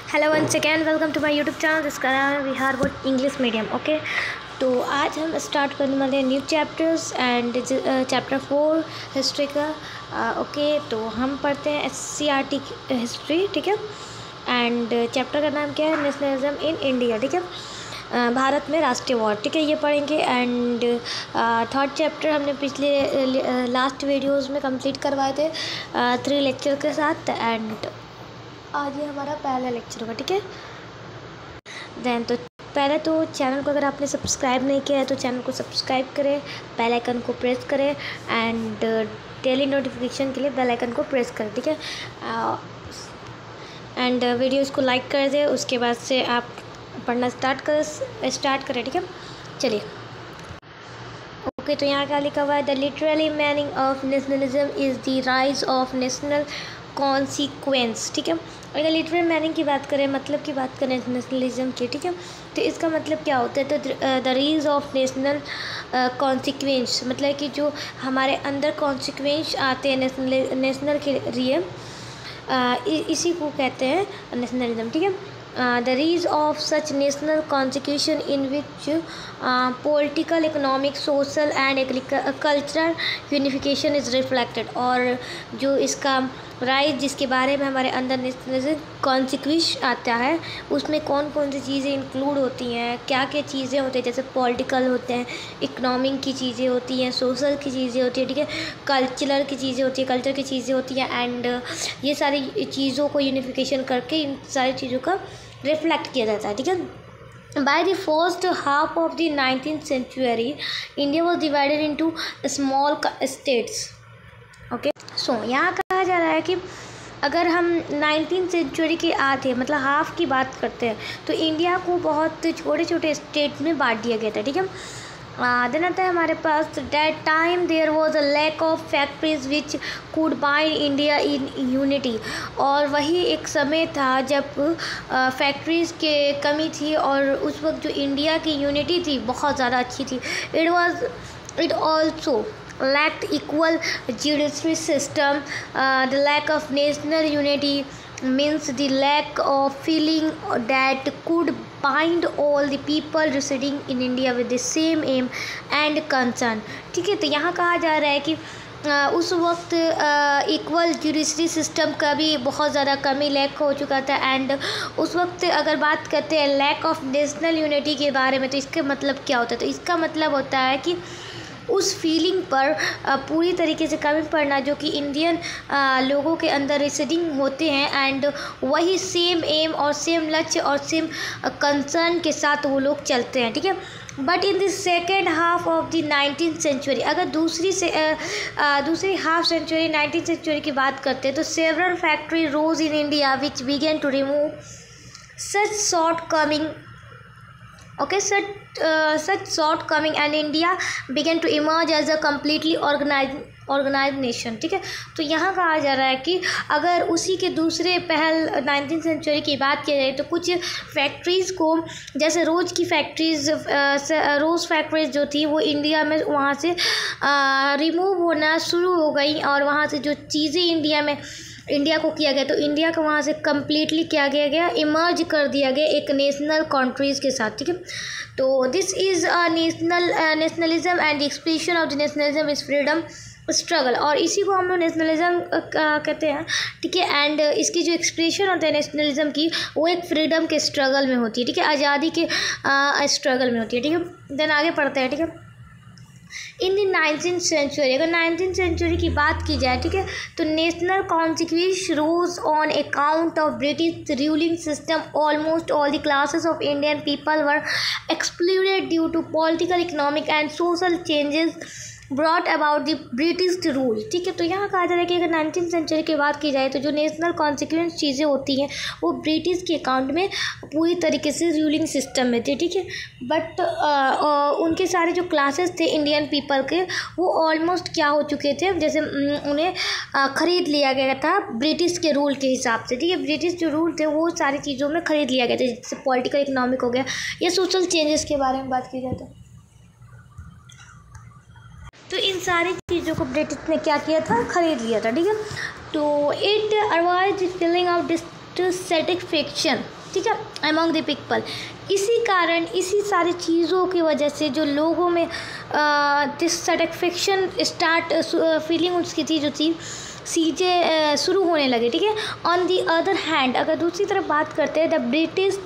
Hello once again welcome to my YouTube channel जिसका नाम है Bihar board English medium. Okay, तो आज हम स्टार्ट करने वाले हैं new chapters and chapter 4 history का। ओके, तो हम पढ़ते हैं SCRT हिस्ट्री, ठीक है। एंड चैप्टर का नाम क्या है? नेशनलिज्म इन इंडिया, ठीक है। भारत में राष्ट्रीय वार, ठीक है, ये पढ़ेंगे। एंड थर्ड चैप्टर हमने पिछले लास्ट वीडियोज़ में कंप्लीट करवाए थे 3 लेक्चर के साथ। एंड आज ये हमारा पहला लेक्चर होगा, ठीक है। देन तो पहले तो चैनल को अगर आपने सब्सक्राइब नहीं किया है तो चैनल को सब्सक्राइब करें, बेल आइकन को प्रेस करें एंड डेली नोटिफिकेशन के लिए बेल आइकन को प्रेस करें, ठीक है। एंड वीडियोज़ को लाइक कर दें, उसके बाद से आप पढ़ना स्टार्ट करें, ठीक है। चलिए, ओके, तो यहाँ क्या लिखा हुआ है? The literally meaning of nationalism is the rise of national consequence, ठीक है। अगर लिटरल मीनिंग की बात करें, मतलब की बात करें नेशनलिज्म की, ठीक है, तो इसका मतलब क्या होता है? तो द रीज ऑफ नेशनल कॉन्सिक्वेंस, मतलब कि जो हमारे अंदर कॉन्सिक्वेंस आते हैं नेशनल के लिए, इसी को कहते हैं नेशनलिज्म, ठीक है। The rise of such national constitution in which political, economic, social and cultural unification is reflected। और जो इसका राइज जिसके बारे में हमारे अंदर नेशनलिज्म कॉन्सिक्वेंस आता है, उसमें कौन कौन सी चीज़ें इंक्लूड होती हैं, क्या क्या चीज़ें होती हैं, जैसे पॉलिटिकल होते हैं, इकोनॉमिक की चीज़ें होती हैं, सोशल की चीज़ें होती हैं, ठीक है, कल्चरल की चीज़ें होती हैं, कल्चर की चीज़ें होती हैं। एंड ये सारी चीज़ों को यूनिफिकेशन करके इन सारी चीज़ों का रिफ्लेक्ट किया जाता है, ठीक है। By the first half of the 19th century, India was divided into small states. Okay, so यहाँ कहा जा रहा है कि अगर हम 19th सेंचुरी के आधे मतलब हाफ की बात करते हैं तो इंडिया को बहुत छोटे छोटे स्टेट में बांट दिया गया था, ठीक है। देन आता है हमारे पास that time there was a lack of factories which could bind India in unity. और वही एक समय था जब फैक्ट्रीज़ के कमी थी और उस वक्त जो इंडिया की यूनिटी थी बहुत ज़्यादा अच्छी थी। It also lacked equal judiciary system. The lack of national unity means the lack of feeling that could bind all the people residing in India with the same aim and concern, ठीक है। तो यहाँ कहा जा रहा है कि उस वक्त इक्वल जुडिशरी सिस्टम का भी बहुत ज़्यादा कमी लैक हो चुका था। एंड उस वक्त अगर बात करते हैं लैक ऑफ नेशनल यूनिटी के बारे में, तो इसका मतलब क्या होता है? तो इसका मतलब होता है कि उस फीलिंग पर पूरी तरीके से कमी पड़ना जो कि इंडियन लोगों के अंदर रेसिडिंग होते हैं। एंड वही सेम एम और सेम लक्ष्य और सेम कंसर्न के साथ वो लोग चलते हैं, ठीक है। But in the second half of the 19th century, अगर दूसरी हाफ सेंचुरी 19th सेंचुरी की बात करते हैं तो several factory rose in India which began to remove such shortcoming, such shortcoming, and India began to emerge as a completely organized nation, ठीक है। तो यहाँ कहा जा रहा है कि अगर उसी के दूसरे पहल 19th सेंचुरी की बात की जाए तो कुछ फैक्ट्रीज़ को, जैसे रोज़ फैक्ट्रीज़ जो थी वो इंडिया में वहाँ से रिमूव होना शुरू हो गई। और वहाँ से जो चीज़ें इंडिया को किया गया, तो इंडिया को वहाँ से कम्प्लीटली क्या किया गया? इमर्ज कर दिया गया एक नेशनल कंट्रीज़ के साथ, ठीक है। तो this is a nationalism and the expression of the nationalism is freedom struggle. और इसी को हम लोग नेशनलिज्म कहते हैं, ठीक है। एंड इसकी जो एक्सप्रेशन होता है नेशनलिज्म की, वो एक फ्रीडम के स्ट्रगल में होती है, ठीक है, आज़ादी के स्ट्रगल में होती है, ठीक है। देन आगे पढ़ते हैं, ठीक है। इन द 19th सेंचुरी, अगर 19th सेंचुरी की बात की जाए, ठीक है, तो national consequence rose on account of British ruling system. Almost all the classes of Indian people were excluded due to political, economic and social changes brought about the British rule, ठीक है। तो यहाँ कहा जा रहा है कि अगर 19th सेंचुरी की बात की जाए तो जो नेशनल कॉन्सिक्वेंस चीज़ें होती हैं वो ब्रिटिश के अकाउंट में पूरी तरीके से रूलिंग सिस्टम में थे, ठीक है। बट उनके सारे जो क्लासेस थे इंडियन पीपल के, वो ऑलमोस्ट क्या हो चुके थे, जैसे उन्हें ख़रीद लिया गया था ब्रिटिश के रूल के हिसाब से, ठीक है। ब्रिटिश जो रूल थे वो सारी चीज़ों में ख़रीद लिया गया था, जैसे पॉलिटिकल, इकोनॉमिक हो गया या सोशल चेंजेस के बारे में बात की जाए तो इन सारी चीज़ों को ब्रिटिश ने क्या किया था? ख़रीद लिया था, ठीक है। तो it avoid feeling of dissatisfaction, ठीक है, अमंग द पीपल। इसी कारण इसी सारी चीज़ों की वजह से जो लोगों में डिससेटिस्फेक्शन स्टार्ट फीलिंग उसकी थी जो थी चीज़ें शुरू होने लगे, ठीक है। ऑन दी अदर हैंड अगर दूसरी तरफ बात करते हैं, the British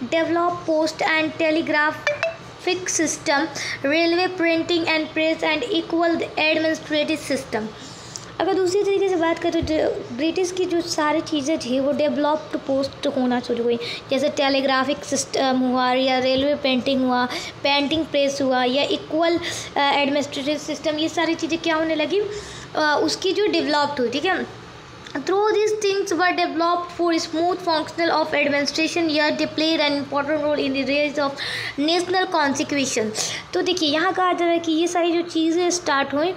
develop post and telegraphic system, railway, printing and press and equal administrative system. अगर दूसरी तरीके से बात करें तो ब्रिटिश की जो सारी चीज़ें थी वो डेवलप्ड पोस्ट होना शुरू हुई, जैसे टेलीग्राफिक सिस्टम हुआ या रेलवे पेंटिंग हुआ, पेंटिंग प्रेस हुआ या इक्वल एडमिनिस्ट्रेटिव सिस्टम, ये सारी चीज़ें क्या होने लगी, उसकी जो डेवलप्ड हुई, ठीक है। Through these things were developed for smooth functional of administration, yet they played an important role in the rise of national constitution। तो देखिए यहाँ कहा जा रहा है कि ये सारी जो चीज़ें स्टार्ट हुई,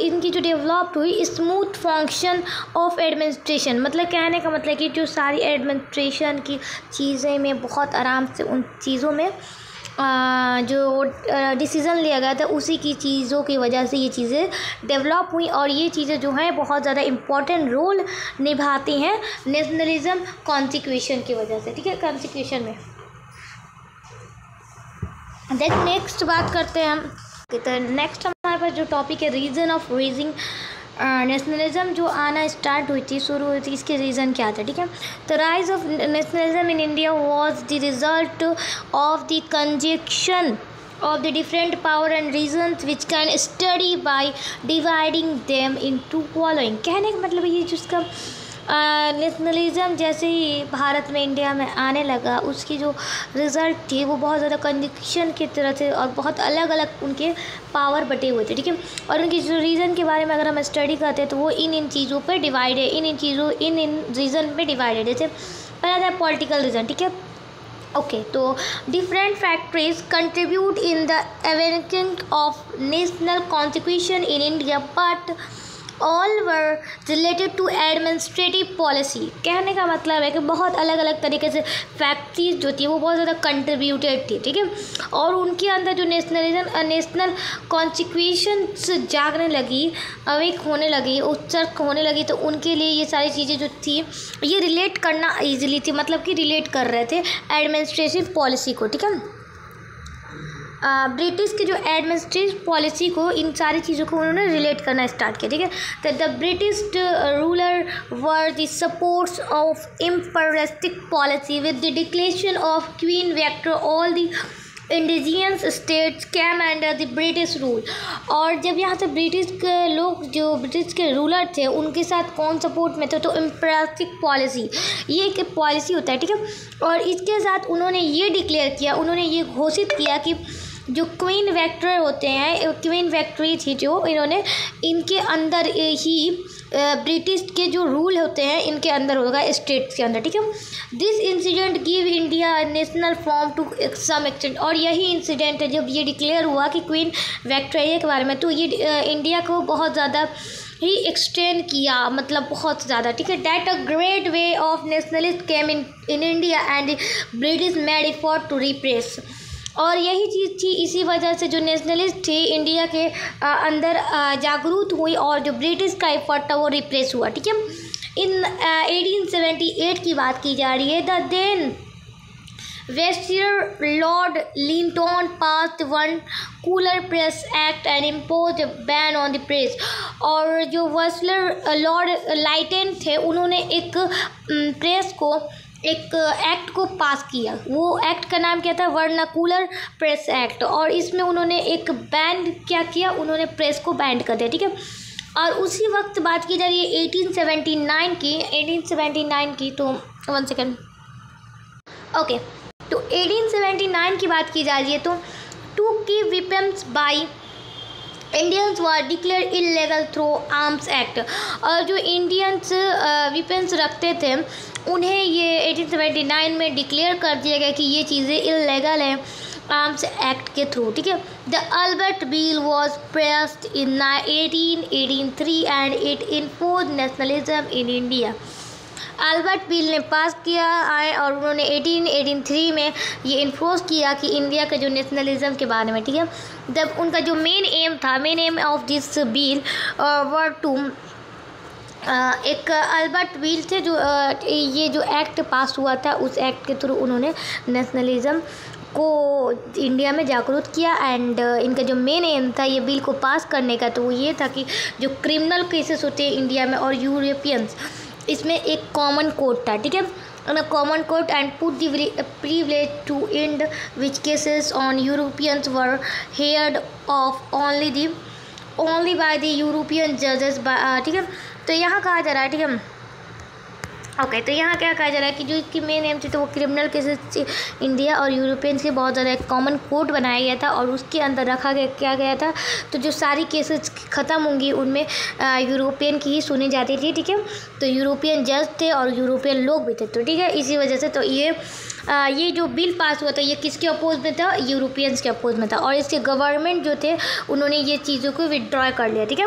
इनकी जो डेवलप्ड हुई स्मूथ फंक्शन ऑफ एडमिनिस्ट्रेशन, मतलब कहने का मतलब कि जो सारी एडमिनिस्ट्रेशन की चीज़ें में बहुत आराम से उन चीज़ों में जो डिसीज़न लिया गया था उसी की चीज़ों की वजह से ये चीज़ें डेवलप हुई, और ये चीज़ें जो हैं बहुत ज़्यादा इम्पोर्टेंट रोल निभाती हैं नेशनलिज्म कॉन्स्टिट्यूशन की वजह से, ठीक है, कॉन्स्टिट्यूशन में। देन नेक्स्ट बात करते हैं हम, तो नेक्स्ट हमारे पास जो टॉपिक है रीज़न ऑफ रेजिंग नेशनलिज्म जो आना स्टार्ट हुई थी, शुरू हुई थी, इसके रीज़न क्या था, ठीक है। The rise of nationalism in India was the result of the conjunction of the different power and reasons which can study by dividing them into following। कहने का मतलब ये जिसका नेशनलिज्म जैसे ही भारत में इंडिया में आने लगा उसकी जो रिज़ल्ट थी वो बहुत ज़्यादा कंजक्शन की तरह थे और बहुत अलग अलग उनके पावर बटे हुए थे, ठीक है। और उनकी जो रीज़न के बारे में अगर हम स्टडी करते हैं तो वो इन चीज़ों पर डिवाइड है, इन रीज़न पे डिवाइडेड है। जैसे पहला था पॉलिटिकल रीज़न, ठीक है, ओके। तो different factors contribute in the evening of national constitution in India but all were related to administrative policy. कहने का मतलब है कि बहुत अलग अलग तरीके से फैक्ट्रीज जो थी वो बहुत ज़्यादा कंट्रीब्यूटेड थी, ठीक है। और उनके अंदर जो नेशनल कॉन्स्टिट्यूशन जागने लगी, अवेक होने लगी, उत्सर्ग होने लगी, तो उनके लिए ये सारी चीज़ें जो थी ये रिलेट करना ईजिली थी, मतलब कि रिलेट कर रहे थे एडमिनिस्ट्रेटिव पॉलिसी को, ठीक है। ब्रिटिश की जो एडमिनिस्ट्रेटिव पॉलिसी को इन सारी चीज़ों को उन्होंने रिलेट करना स्टार्ट किया, ठीक है। तो the British ruler were the supports of imperialistic policy with the declaration of queen Victoria all the indigenous states came under the British rule. और जब यहाँ से ब्रिटिश के लोग जो ब्रिटिश के रूलर थे उनके साथ कौन सपोर्ट में थे, तो इम्पेरियलिस्टिक पॉलिसी, ये एक पॉलिसी होता है, ठीक है। और इसके साथ उन्होंने ये डिक्लेयर किया, उन्होंने ये घोषित किया कि जो क्वीन विक्टोरिया होते हैं, क्वीन विक्टोरिया थी जो, इन्होंने इनके अंदर ही ब्रिटिश के जो रूल होते हैं इनके अंदर होगा, स्टेट्स के अंदर, ठीक है। This incident give India national form to some extent. और यही इंसिडेंट है जब ये डिक्लेयर हुआ कि क्वीन विक्टोरिया के बारे में, तो ये इंडिया को बहुत ज़्यादा ही एक्सटेंड किया, मतलब बहुत ज़्यादा, ठीक है। That a great way of nationalist came in India and British made effort to repress. और यही चीज़ थी, इसी वजह से जो नेशनलिस्ट थे इंडिया के अंदर जागरूक हुई और जो ब्रिटिश का एफर्ट था वो रिप्रेस हुआ, ठीक है। इन 1878 की बात की जा रही है। The then viceroy Lord Lytton passed vernacular press act and impose ban on the press. और जो वेस्टियर लॉर्ड लाइटन थे उन्होंने एक प्रेस को एक एक्ट को पास किया, वो एक्ट का नाम क्या था, वर्नाकुलर प्रेस एक्ट। और इसमें उन्होंने एक बैन क्या किया, उन्होंने प्रेस को बैन कर दिया, ठीक है। और उसी वक्त बात की जा रही है 1879 की, तो वन सेकेंड, ओके। तो 1879 की बात की जा रही है, तो टू की weapons by Indians were declare illegal through arms act. और जो इंडियंस वेपन्स रखते थे उन्हें ये 1879 में डिक्लेयर कर दिया गया कि ये चीज़ें इलीगल हैं आर्म्स एक्ट के थ्रू, ठीक है। The Albert bill was passed in 1883 and it enforce nationalism in India. Albert bill ने पास किया आए और उन्होंने 1883 में ये इन्फोर्स किया कि इंडिया के जो नेशनलिज्म के बारे में, ठीक है। जब उनका जो main aim of this bill were to एक अल्बर्ट विल थे जो ये जो एक्ट पास हुआ था, उस एक्ट के थ्रू उन्होंने नेशनलिज्म को इंडिया में जागरूक किया। एंड इनका जो मेन एम था ये बिल को पास करने का, तो वो ये था कि जो क्रिमिनल केसेस होते हैं इंडिया में और यूरोपियंस, इसमें एक कॉमन कोड था, ठीक है, common code and put the privilege to and which cases on Europeans were heard of only by the European जजेस, ठीक है। तो यहाँ कहा जा रहा है, ठीक है, ओके, तो यहाँ क्या कहा जा रहा है कि जो इसकी मेन एम थी तो वो क्रिमिनल केसेस इंडिया और यूरोपियंस के बहुत ज़्यादा एक कॉमन कोड बनाया गया था और उसके अंदर रखा गया क्या गया था, तो जो सारी केसेस ख़त्म होंगी उनमें यूरोपियन की ही सुनी जाती थी, ठीक है। तो यूरोपियन जज थे और यूरोपियन लोग भी थे, तो ठीक है, इसी वजह से तो ये जो बिल पास हुआ था ये किसके अपोज में था, यूरोपियंस के अपोज में था। और इसके गवर्नमेंट जो थे उन्होंने ये चीज़ों को विड्रॉ कर लिया, ठीक है।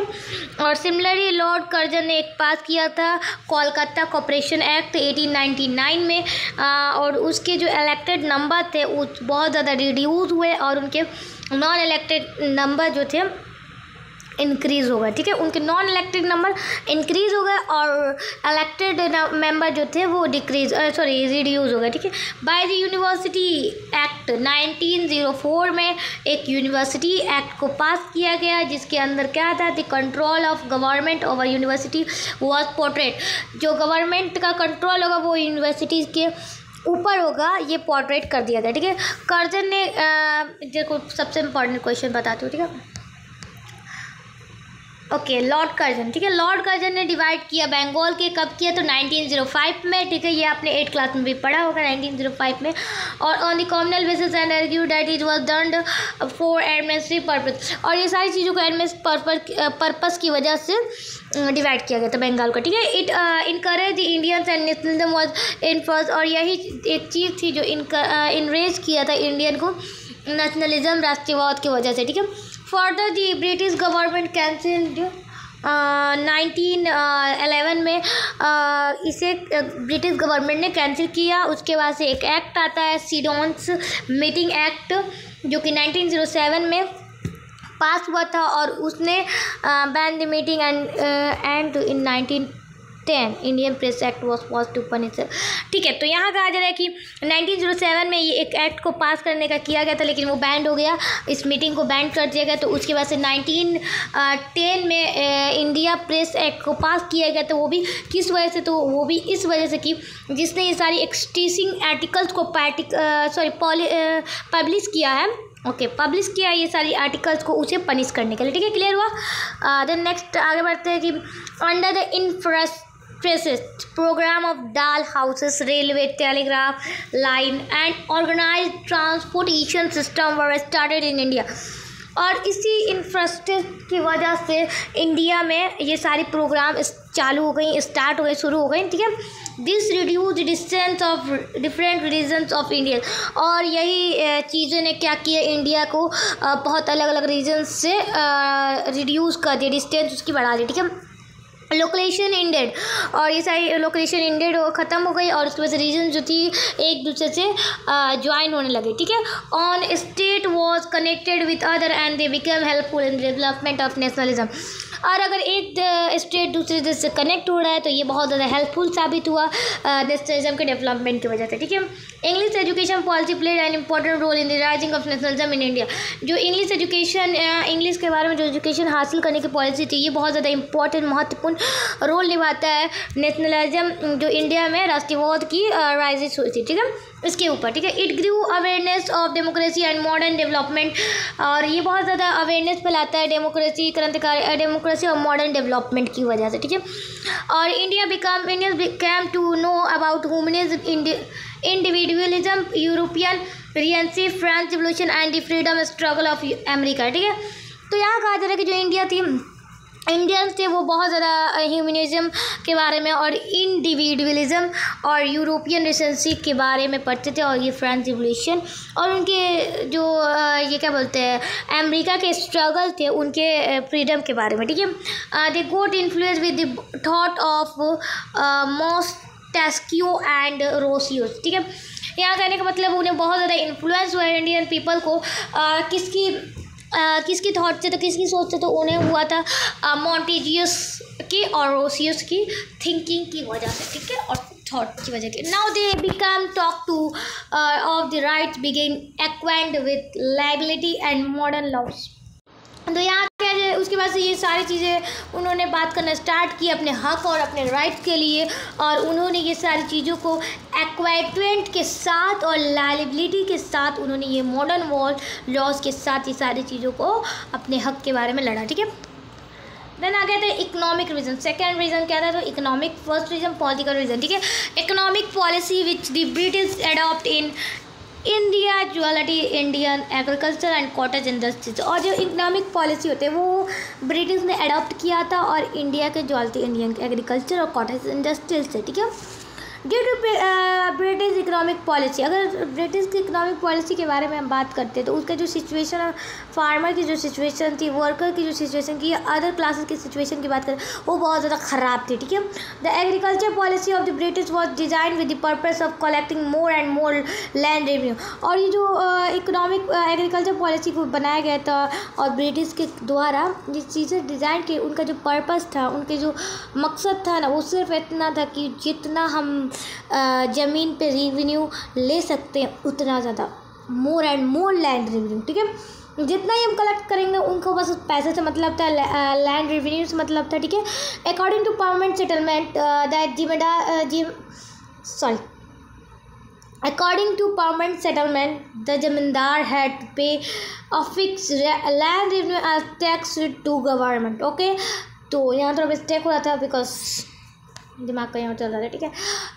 और सिमिलरली लॉर्ड कर्जन ने एक पास किया था कोलकाता कॉपरेशन एक्ट 1899 में, और उसके जो इलेक्टेड नंबर थे वो बहुत ज़्यादा रिड्यूस हुए और उनके नॉन इलेक्टेड नंबर जो थे इंक्रीज़ हो गए, ठीक है, उनके नॉन इलेक्टेड नंबर इंक्रीज़ हो गए और इलेक्टेड मेंबर जो थे वो रिड्यूस हो गए, ठीक है। बाय द यूनिवर्सिटी एक्ट 1904 में एक यूनिवर्सिटी एक्ट को पास किया गया जिसके अंदर क्या था, the control of government over university was portrait, जो गवर्नमेंट का कंट्रोल होगा वो यूनिवर्सिटीज़ के ऊपर होगा, ये पोर्ट्रेट कर दिया गया, ठीक है। कर्जन ने देखो सबसे इम्पॉर्टेंट क्वेश्चन बताती हूँ, ठीक है, ओके, लॉर्ड कर्जन, ठीक है, लॉर्ड कर्जन ने डिवाइड किया बंगाल के कब किया, तो 1905 में, ठीक है, ये आपने 8th क्लास में भी पढ़ा होगा 1905 में। और on the communal basis and argue that it was done for administrative purpose, और ये सारी चीज़ों को एडमिनिस्ट्रेटिव पर्पस की वजह से डिवाइड किया गया था बंगाल को, ठीक है। It encourage the Indians and nationalism was enforced, और यही एक चीज़ थी जो इनरेज किया था इंडियन को नेशनलिज्म राष्ट्रवाद की वजह से, ठीक है। फर्दर दी ब्रिटिश गवर्नमेंट कैंसिल्ड 1911 में इसे ब्रिटिश गवर्नमेंट ने कैंसिल किया। उसके बाद से एक एक्ट आता है सिडॉन्स मीटिंग एक्ट जो कि 1907 में पास हुआ था और उसने ban the meeting and in 1910 Indian press act was pass to punish, ठीक है। तो यहाँ कहा जा रहा है कि 1907 में ये एक एक्ट को पास करने का किया गया था लेकिन वो बैंड हो गया, इस मीटिंग को बैंड कर दिया गया। तो उसके बाद से 1910 में इंडिया प्रेस एक्ट को पास किया गया, तो वो भी किस वजह से, तो वो भी इस वजह से कि जिसने ये सारी एक्सटीसिंग आर्टिकल्स को पब्लिश किया है, ओके, पब्लिश किया ये सारी आर्टिकल्स को उसे पनिश करने के लिए, ठीक है, क्लियर हुआ। देन नेक्स्ट आगे बढ़ते हैं कि under the infrastructure programme of Dalhousie railway telegraph line and organised transportation system were started in India, और इसी इंफ्रास्ट्रक्चर की वजह से इंडिया में ये सारी प्रोग्राम चालू हो गई, स्टार्ट हो गई, शुरू हो गई, ठीक है। This reduce distance of different regions of India, और यही चीज़ों ने क्या किया, इंडिया को बहुत अलग अलग रीजन्स से रिड्यूस कर दिया, डिस्टेंस उसकी बढ़ा दी, ठीक है। लोकेशन इंडेड, और ये सारी लोकेशन इंडेड ख़त्म हो गई और उसकी वजह से रीजन जो थी एक दूसरे से ज्वाइन होने लगे, ठीक है। On state was connected with other and they become helpful in development of nationalism, और अगर एक स्टेट दूसरे देश से कनेक्ट हो रहा है तो ये बहुत ज़्यादा हेल्पफुल साबित हुआ नेशनलिज्म के डेवलपमेंट की वजह से, ठीक है। English education policy played an important role in the rising of nationalism in India, जो इंग्लिश एजुकेशन इंग्लिश के बारे में जो एजुकेशन हासिल करने की पॉलिसी थी ये बहुत ज़्यादा इंपॉर्टेंट महत्वपूर्ण रोल निभाता है नेशनलिज्म जो इंडिया में राष्ट्रवाद की राइजिस हुई थी, ठीक है, इसके ऊपर, ठीक है। It grew awareness of democracy and modern development, और ये बहुत ज़्यादा अवेयरनेस फैलाता है डेमोक्रेसी क्रांतिकारी डेमोक्रेसी और मॉडर्न डेवलपमेंट की वजह से, ठीक है। और India become to know about humanism individualism European Renaissance French Revolution and the freedom struggle of America, ठीक है। तो यहाँ कहा जा रहा है कि जो इंडिया थी इंडियंस थे वो बहुत ज़्यादा ह्यूमनिज्म के बारे में और इंडिविजुअलिज्म और यूरोपियन रिसेंसी के बारे में पढ़ते थे, और ये फ्रेंच रिवोल्यूशन और उनके जो ये क्या बोलते हैं अमेरिका के स्ट्रगल थे उनके फ्रीडम के बारे में, ठीक है। They got influence with the thought of Montesquieu and Rousseau, ठीक है। यहाँ कहने का मतलब उन्हें बहुत ज़्यादा इन्फ्लुएंस हुआ है इंडियन पीपल को किसकी किसकी थॉट से, तो किसकी सोच से, तो उन्हें हुआ था मॉन्टेजियस की और रोसियस की थिंकिंग की वजह से, ठीक है, और थॉट की वजह से। Now they become talk to of the rights begin acquainted with liability and modern laws. तो यहाँ क्या है, उसके बाद से ये सारी चीज़ें उन्होंने बात करना स्टार्ट की अपने हक और अपने राइट्स के लिए, और उन्होंने ये सारी चीज़ों को एक्वाइटमेंट के साथ और लाइबिलिटी के साथ, उन्होंने ये मॉडर्न लॉज के साथ ये सारी चीज़ों को अपने हक के बारे में लड़ा, ठीक है। देन आ गया था इकोनॉमिक रीजन। सेकेंड रीजन क्या था, तो economic. First reason political reason, ठीक है। Economic policy which the British adopt in India jewellery Indian agriculture and cottage industries. और जो इकोनॉमिक पॉलिसी होते हैं वो ब्रिटिश ने अडॉप्ट किया था और इंडिया के ज्वेलरी इंडियन एग्रीकल्चर और कॉटेज इंडस्ट्रीज से, ठीक है। Due to British economic policy, अगर ब्रिटिश की इकोनॉमिक पॉलिसी के बारे में हम बात करते हैं तो उसका जो सिचुएशन है, फार्मर की जो सिचुएशन थी, वर्कर की जो सिचुएशन की, अदर क्लासेस की सिचुएशन की बात करें, वो बहुत ज़्यादा ख़राब थी, ठीक है। The agriculture policy of the British was design with the purpose of collecting more and more land revenue. और ये जो इकोनॉमिक एग्रीकल्चर पॉलिसी को बनाया गया था और ब्रिटिश के द्वारा ये चीज़ें डिज़ाइन की, उनका जो पर्पस था, उनके जो मकसद था ना, वो सिर्फ इतना था कि जितना हम ज़मीन पे रेवेन्यू ले सकते हैं उतना ज़्यादा, more and more land revenue, ठीक है। जितना ही हम कलेक्ट करेंगे उनको बस पैसे से मतलब था, लैंड रेवेन्यू से मतलब था, ठीक है। According to permanent settlement According to permanent settlement, the zamindar had to pay a fixed land revenue as tax to government. Okay, तो यहाँ थोड़ा मिस्टेक हो रहा था बिकॉज दिमाग का यहाँ चल रहा था, ठीक है।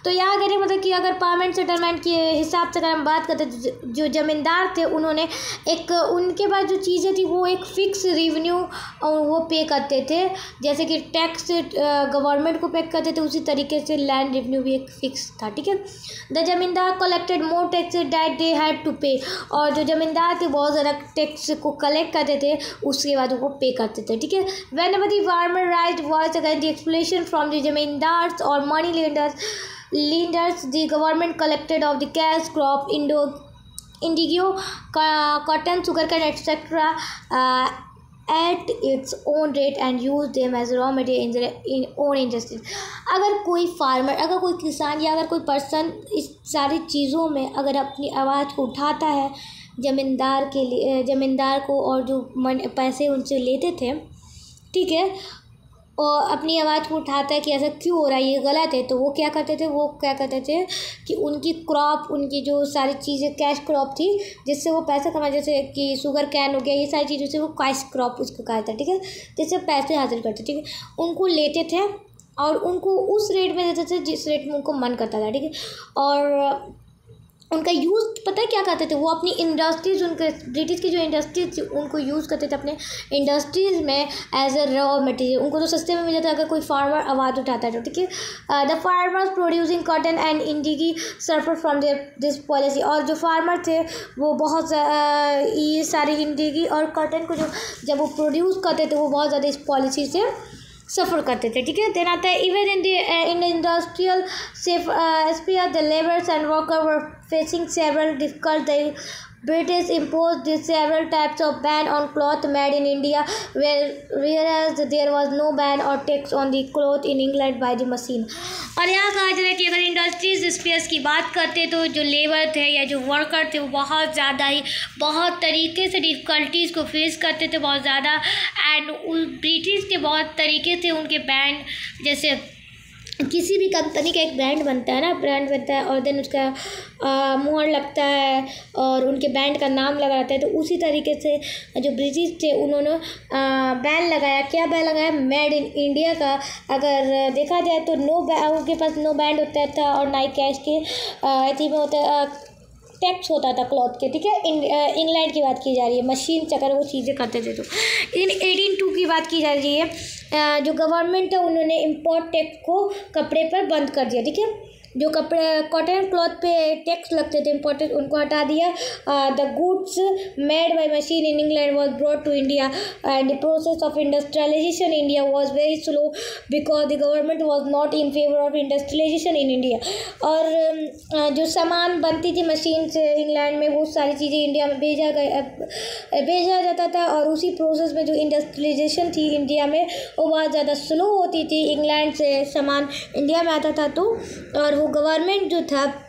तो यहाँ कह रहे मतलब कि अगर परमानेंट सेटलमेंट के हिसाब से अगर हम बात करते जो ज़मींदार थे उन्होंने एक, उनके पास जो चीज़ें थी वो एक फ़िक्स रेवेन्यू वो पे करते थे, जैसे कि टैक्स गवर्नमेंट को पे करते थे, उसी तरीके से लैंड रेवेन्यू भी एक फ़िक्स था, ठीक है। The zamindar collected more tax that they had to pay, और जो ज़मींदार थे बहुत ज़्यादा टैक्स को कलेक्ट करते थे, उसके बाद वो पे करते थे, ठीक है। Whenever the farmer right was against the exploitation from the ज़मींदार or money lenders, the government collected of the cash crop, indigo, cotton, sugarcane, etc. At its own rate and use them as raw material in own industries. अगर कोई farmer, अगर कोई किसान या अगर कोई person इस सारी चीज़ों में अगर अपनी आवाज़ को उठाता है ज़मींदार के लिए, ज़मींदार को, और जो पैसे उनसे लेते थे, ठीक है, और अपनी आवाज़ को उठाता है कि ऐसा क्यों हो रहा है, ये गलत है, तो वो क्या करते थे कि उनकी क्रॉप, उनकी जो सारी चीज़ें कैश क्रॉप थी जिससे वो पैसे कमाए, जैसे कि शुगर कैन हो गया, ये सारी चीज़ों से वो कैश क्रॉप उसको कहता है, ठीक है, जिससे पैसे हासिल करते, ठीक है। उनको लेते थे और उनको उस रेट में देते थे जिस रेट में उनको मन करता था, ठीक है। और उनका यूज़ पता है क्या करते थे, वो अपनी इंडस्ट्रीज़, उनके ब्रिटिश की जो इंडस्ट्रीज थी उनको यूज़ करते थे अपने इंडस्ट्रीज़ में एज ए रॉ मटेरियल। उनको तो सस्ते में मिल जाता अगर कोई फार्मर आवाज़ उठाता था, ठीक है। The farmers producing cotton and indigo suffer from this policy, और जो फार्मर थे वो बहुत ये सारी इंडिगी और कॉटन को जब वो प्रोड्यूस करते थे वो बहुत ज़्यादा इस पॉलिसी से सफ़र करते थे, ठीक है। देन आता है even in the industrial sphere the labours and worker were facing several difficult. British imposed several types of ban on cloth made in India, whereas there was no ban or tax on the cloth in England by the machine. और यहाँ कहा जा रहा है कि अगर industries space की बात करते तो जो लेबर थे या जो वर्कर थे वो बहुत ज़्यादा ही बहुत तरीके से डिफ़िकल्टीज़ को फेस करते थे, बहुत ज़्यादा। एंड ब्रिटिश के बहुत तरीके से उनके बैंड, जैसे किसी भी कंपनी का एक ब्रांड बनता है ना, ब्रांड बनता है और देन उसका मुहर लगता है और उनके ब्रांड का नाम लगा रहता है, तो उसी तरीके से जो ब्रिटिश थे उन्होंने बैन लगाया। क्या बैन लगाया? मेड इन इंडिया का। अगर देखा जाए तो उनके पास नो बैंड होता था और ना ही कैश के थी में होता टैक्स होता था क्लॉथ के, ठीक है। इंग्लैंड की बात की जा रही है, मशीन से अगर वो चीज़ें करते थे। तो इन 1802 की बात की जा रही है, जो गवर्नमेंट है उन्होंने इम्पोर्ट टैक्स को कपड़े पर बंद कर दिया, ठीक है। जो कपड़े कॉटन क्लॉथ पे टैक्स लगते थे इम्पोर्टेड, उनको हटा दिया। The goods made by machine in England was brought to India and the process of industrialisation India was very slow because the government was not in favour of industrialisation in India. और जो सामान बनती थी machine से England में, वो सारी चीज़ें इंडिया में भेजा जाता था, और उसी प्रोसेस में जो इंडस्ट्रियलाइजेशन थी इंडिया में वो बहुत ज़्यादा स्लो होती थी। इंग्लैंड से सामान इंडिया में आता था, तो और वो गवर्नमेंट जो था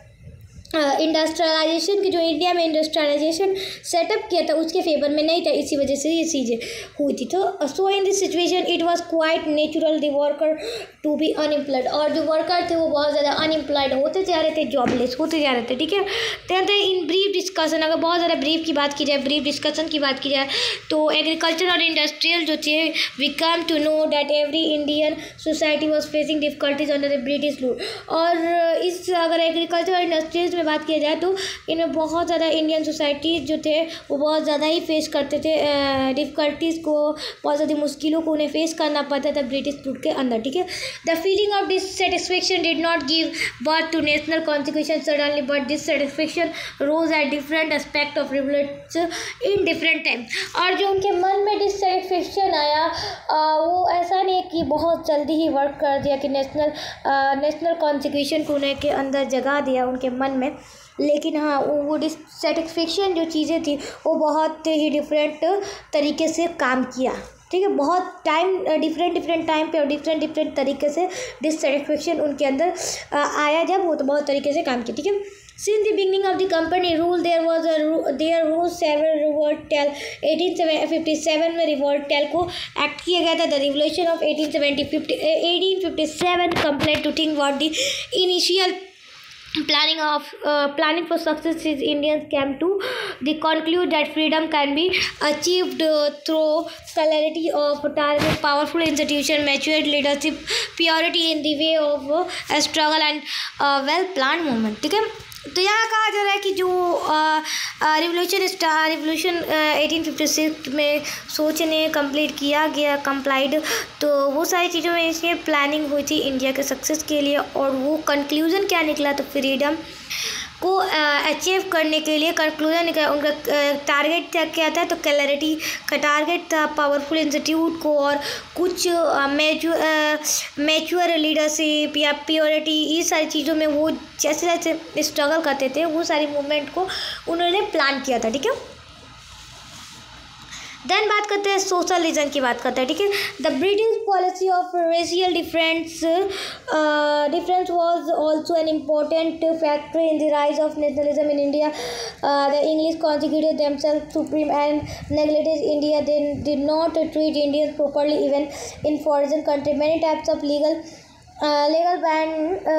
इंडस्ट्रियलाइजेशन की, जो इंडिया में इंडस्ट्रियलाइजेशन सेटअप किया था, उसके फेवर में नहीं था। इसी वजह से ये चीज़ें हुई थी। तो so in this situation it was quite natural the worker to be unemployed, और जो वर्कर थे वो बहुत ज़्यादा अनएम्प्लॉयड होते जा रहे थे, जॉबलेस होते जा रहे थे। ठीक है, तो इन ब्रीफ डिस्कशन, अगर बहुत ज़्यादा ब्रीफ की बात की जाए, ब्रीफ डिस्कशन की बात की जाए, तो एग्रीकल्चर और इंडस्ट्रियल जो थे, we come to know that every Indian society was facing difficulties under the British rule. और इस अगर एग्रीकल्चर और इंडस्ट्रीज में बात किया जाए तो इनमें बहुत ज़्यादा इंडियन सोसाइटीज़ जो थे वो बहुत ज़्यादा ही फेस करते थे डिफ़िकल्टीज़ को, बहुत ज़्यादा मुश्किलों को उन्हें फेस करना पड़ता था ब्रिटिश रूल के अंदर। ठीक है, the feeling of dissatisfaction did not give birth to national constitution suddenly, but dissatisfaction rose at different aspect of revolts in different time. और जो उनके मन में डिससेटिस्फेक्शन आया वो ऐसा नहीं है कि बहुत जल्दी ही वर्क कर दिया कि नेशनल कॉन्स्टिट्यूशन को उन्हें के अंदर जगा दिया उनके मन में, लेकिन हाँ वो डिससेटिस्फेक्शन जो चीज़ें थी वो बहुत ही डिफरेंट तरीके से काम किया। ठीक है, बहुत टाइम डिफरेंट टाइम पे और डिफरेंट तरीके से डिससेटिस्फेक्शन उनके अंदर आया, जब वो तो बहुत तरीके से काम किया। ठीक है, since the beginning of the company rule there rose several revolts. 1857 में रिवोल्टेल को एक्ट किया गया था। The revolution of 1857 complaint to think what the initial planning for success is Indians came to the conclude that freedom can be achieved through clarity of target, powerful institution, mature leadership, purity in the way of a struggle and well planned movement। ठीक है, तो यहाँ कहा जा रहा है कि जो रिवोल्यूशन 1856 में सोचने कंप्लीट किया गया कंप्लाइड, तो वो सारी चीज़ों में इसलिए प्लानिंग हुई थी इंडिया के सक्सेस के लिए, और वो कंक्लूज़न क्या निकला, तो फ्रीडम को अचीव करने के लिए कंक्लूजन निकला। उनका टारगेट क्या था, तो क्लैरिटी का टारगेट था, पावरफुल इंस्टीट्यूट को, और कुछ मैच्योर लीडरशिप या प्योरिटी, ये सारी चीज़ों में वो जैसे जैसे स्ट्रगल करते थे वो सारी मूवमेंट को उन्होंने प्लान किया था। ठीक है, देन बात करते हैं सोशल रीजन की बात करते हैं। ठीक है, the British policy of racial difference was also an important factor in the rise of nationalism in India. The English constituted themself supreme and neglected India. They did not treat Indians properly even in foreign country. Many types of legal ban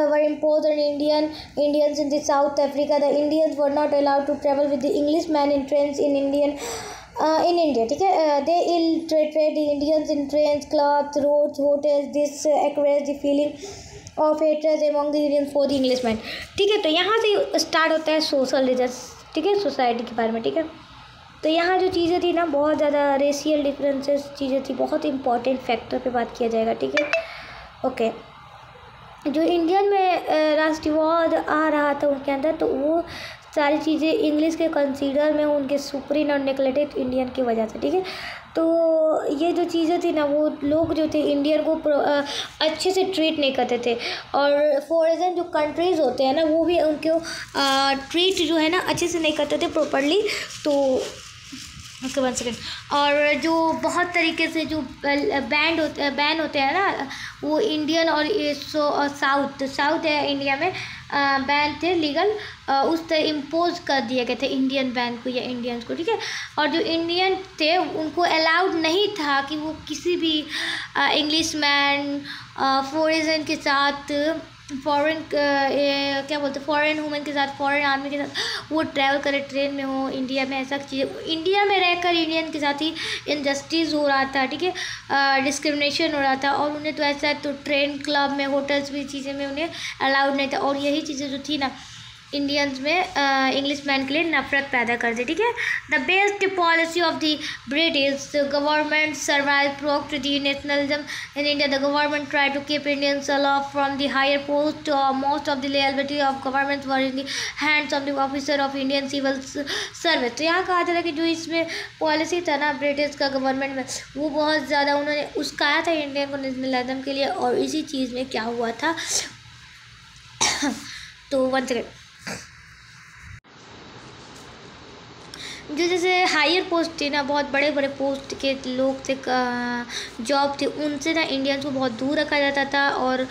were imposed on Indians in the South Africa. The Indians were not allowed to travel with the Englishmen in trains in India. ठीक है, they ill-treated the Indians in trains, clubs, roads, hotels. This encouraged the feeling of hatred among the Indians for the Englishmen। ठीक है, तो यहाँ से start होता है social reason. ठीक है, सोसाइटी के बारे में। ठीक है, तो यहाँ जो चीज़ें थी ना, बहुत ज़्यादा रेशियल डिफरेंसेस चीज़ें थी, बहुत इंपॉर्टेंट फैक्टर पे बात किया जाएगा। ठीक है, ओके, जो इंडियन में राष्ट्रवाद आ रहा था उनके अंदर, तो वो सारी चीज़ें इंग्लिश के कंसीडर में उनके सुप्रीम और नेग्लेक्टेड इंडियन की वजह से। ठीक है, तो ये जो चीज़ें थी ना, वो लोग जो थे इंडियन को अच्छे से ट्रीट नहीं करते थे, और फॉरेन जो कंट्रीज़ होते हैं ना, वो भी उनको ट्रीट जो है ना अच्छे से नहीं करते थे प्रॉपरली। तो ओके, 1 सेकेंड। और जो बहुत तरीके से जो बैन होते हैं ना, वो इंडियन और साउथ है इंडिया में बैन थे लीगल, उस तरह इम्पोज कर दिए गए थे इंडियन बैन को या इंडियंस को। ठीक है, और जो इंडियन थे उनको अलाउड नहीं था कि वो किसी भी इंग्लिश मैन फॉरेन के साथ फॉरेन वुमेन के साथ, फॉरेन आर्मी के साथ वो ट्रैवल करे, ट्रेन में हो इंडिया में। ऐसा चीज़ इंडिया में रहकर इंडियन के साथ ही इनजस्टिस हो रहा था। ठीक है, डिस्क्रिमिनेशन हो रहा था, और उन्हें तो ऐसा तो ट्रेन, क्लब में, होटल्स भी चीज़ें में उन्हें अलाउड नहीं था। और यही चीज़ें जो थी ना, इंडियंस में इंग्लिश मैन के लिए नफरत पैदा कर दी, ठीक है। The best policy of the British government survive provoked the nationalism in India. The government try to keep Indians aloof from the higher post. Most of the liability of government were in the hands of the officer of Indian Civil Service. तो यहाँ कहा जाता है कि जो इसमें policy था ना ब्रिटिश का गवर्नमेंट में, वो बहुत ज़्यादा उन्होंने उसकाया था इंडियन को नेशनलिज्म के लिए, और इसी चीज़ में क्या हुआ था तो वन सेकेंड, जो जैसे हायर पोस्ट थी ना, बहुत बड़े बड़े पोस्ट के लोग थे, जॉब थे, उनसे ना इंडियंस को बहुत दूर रखा जाता था। और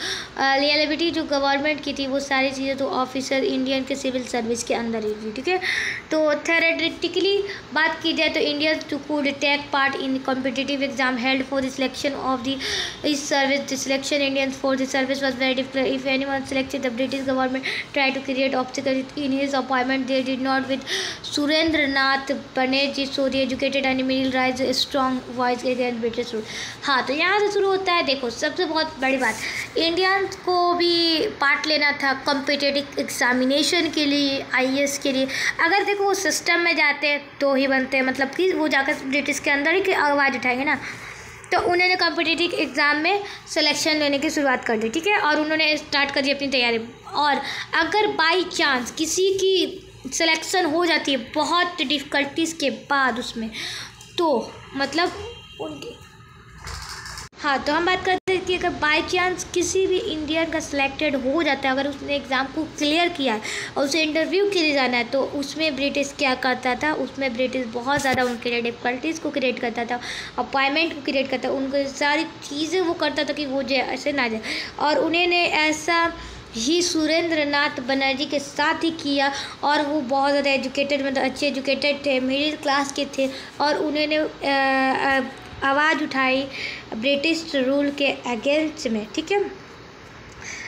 लिएबिलिटी जो गवर्नमेंट की थी वो सारी चीज़ें तो ऑफिसर इंडियन के सिविल सर्विस के अंदर ही थी, ठीक है। तो थेरेटिकली बात की जाए तो Indians too could take part in competitive exam held for the selection of the is service. The selection Indians for the service was very difficult. If anyone selected the British government try to create obstacle in his appointment they did not with Surendranath Banerjee, so the educated and middle rise a strong voice against British rule। हाँ, तो यहाँ से शुरू होता है। देखो सबसे बहुत बड़ी बात, इंडियंस को भी पार्ट लेना था कॉम्पिटिटिव एग्जामिनेशन के लिए, IAS के लिए। अगर देखो वो सिस्टम में जाते तो ही बनते, मतलब कि वो जाकर ब्रिटिश के अंदर ही आवाज़ उठाएंगे ना, तो उन्होंने कॉम्पिटिटिव एग्ज़ाम में सिलेक्शन लेने की शुरुआत कर दी, ठीक है। और उन्होंने स्टार्ट कर दी अपनी तैयारी। और अगर बाई चांस किसी की सिलेक्शन हो जाती है बहुत डिफ़िकल्टीज़ के बाद उसमें, तो मतलब उनकी, हाँ, तो हम बात करते हैं कि अगर बाई चांस किसी भी इंडियन का सिलेक्टेड हो जाता है, अगर उसने एग्ज़ाम को क्लियर किया है और उसे इंटरव्यू के लिए जाना है, तो उसमें ब्रिटिश क्या करता था, उसमें ब्रिटिश बहुत ज़्यादा उनके लिए डिफ़िकल्टीज़ को क्रिएट करता था, अपॉइंटमेंट को क्रिएट करता था, उनको सारी चीज़ें वो करता था कि वो जाए ऐसे ना जाए। और उन्होंने ऐसा ही सुरेंद्र नाथ बनर्जी के साथ ही किया, और वो बहुत ज़्यादा एजुकेटेड, मतलब अच्छे एजुकेटेड थे, मिडिल क्लास के थे, और उन्होंने आवाज़ उठाई ब्रिटिश रूल के अगेंस्ट में, ठीक है।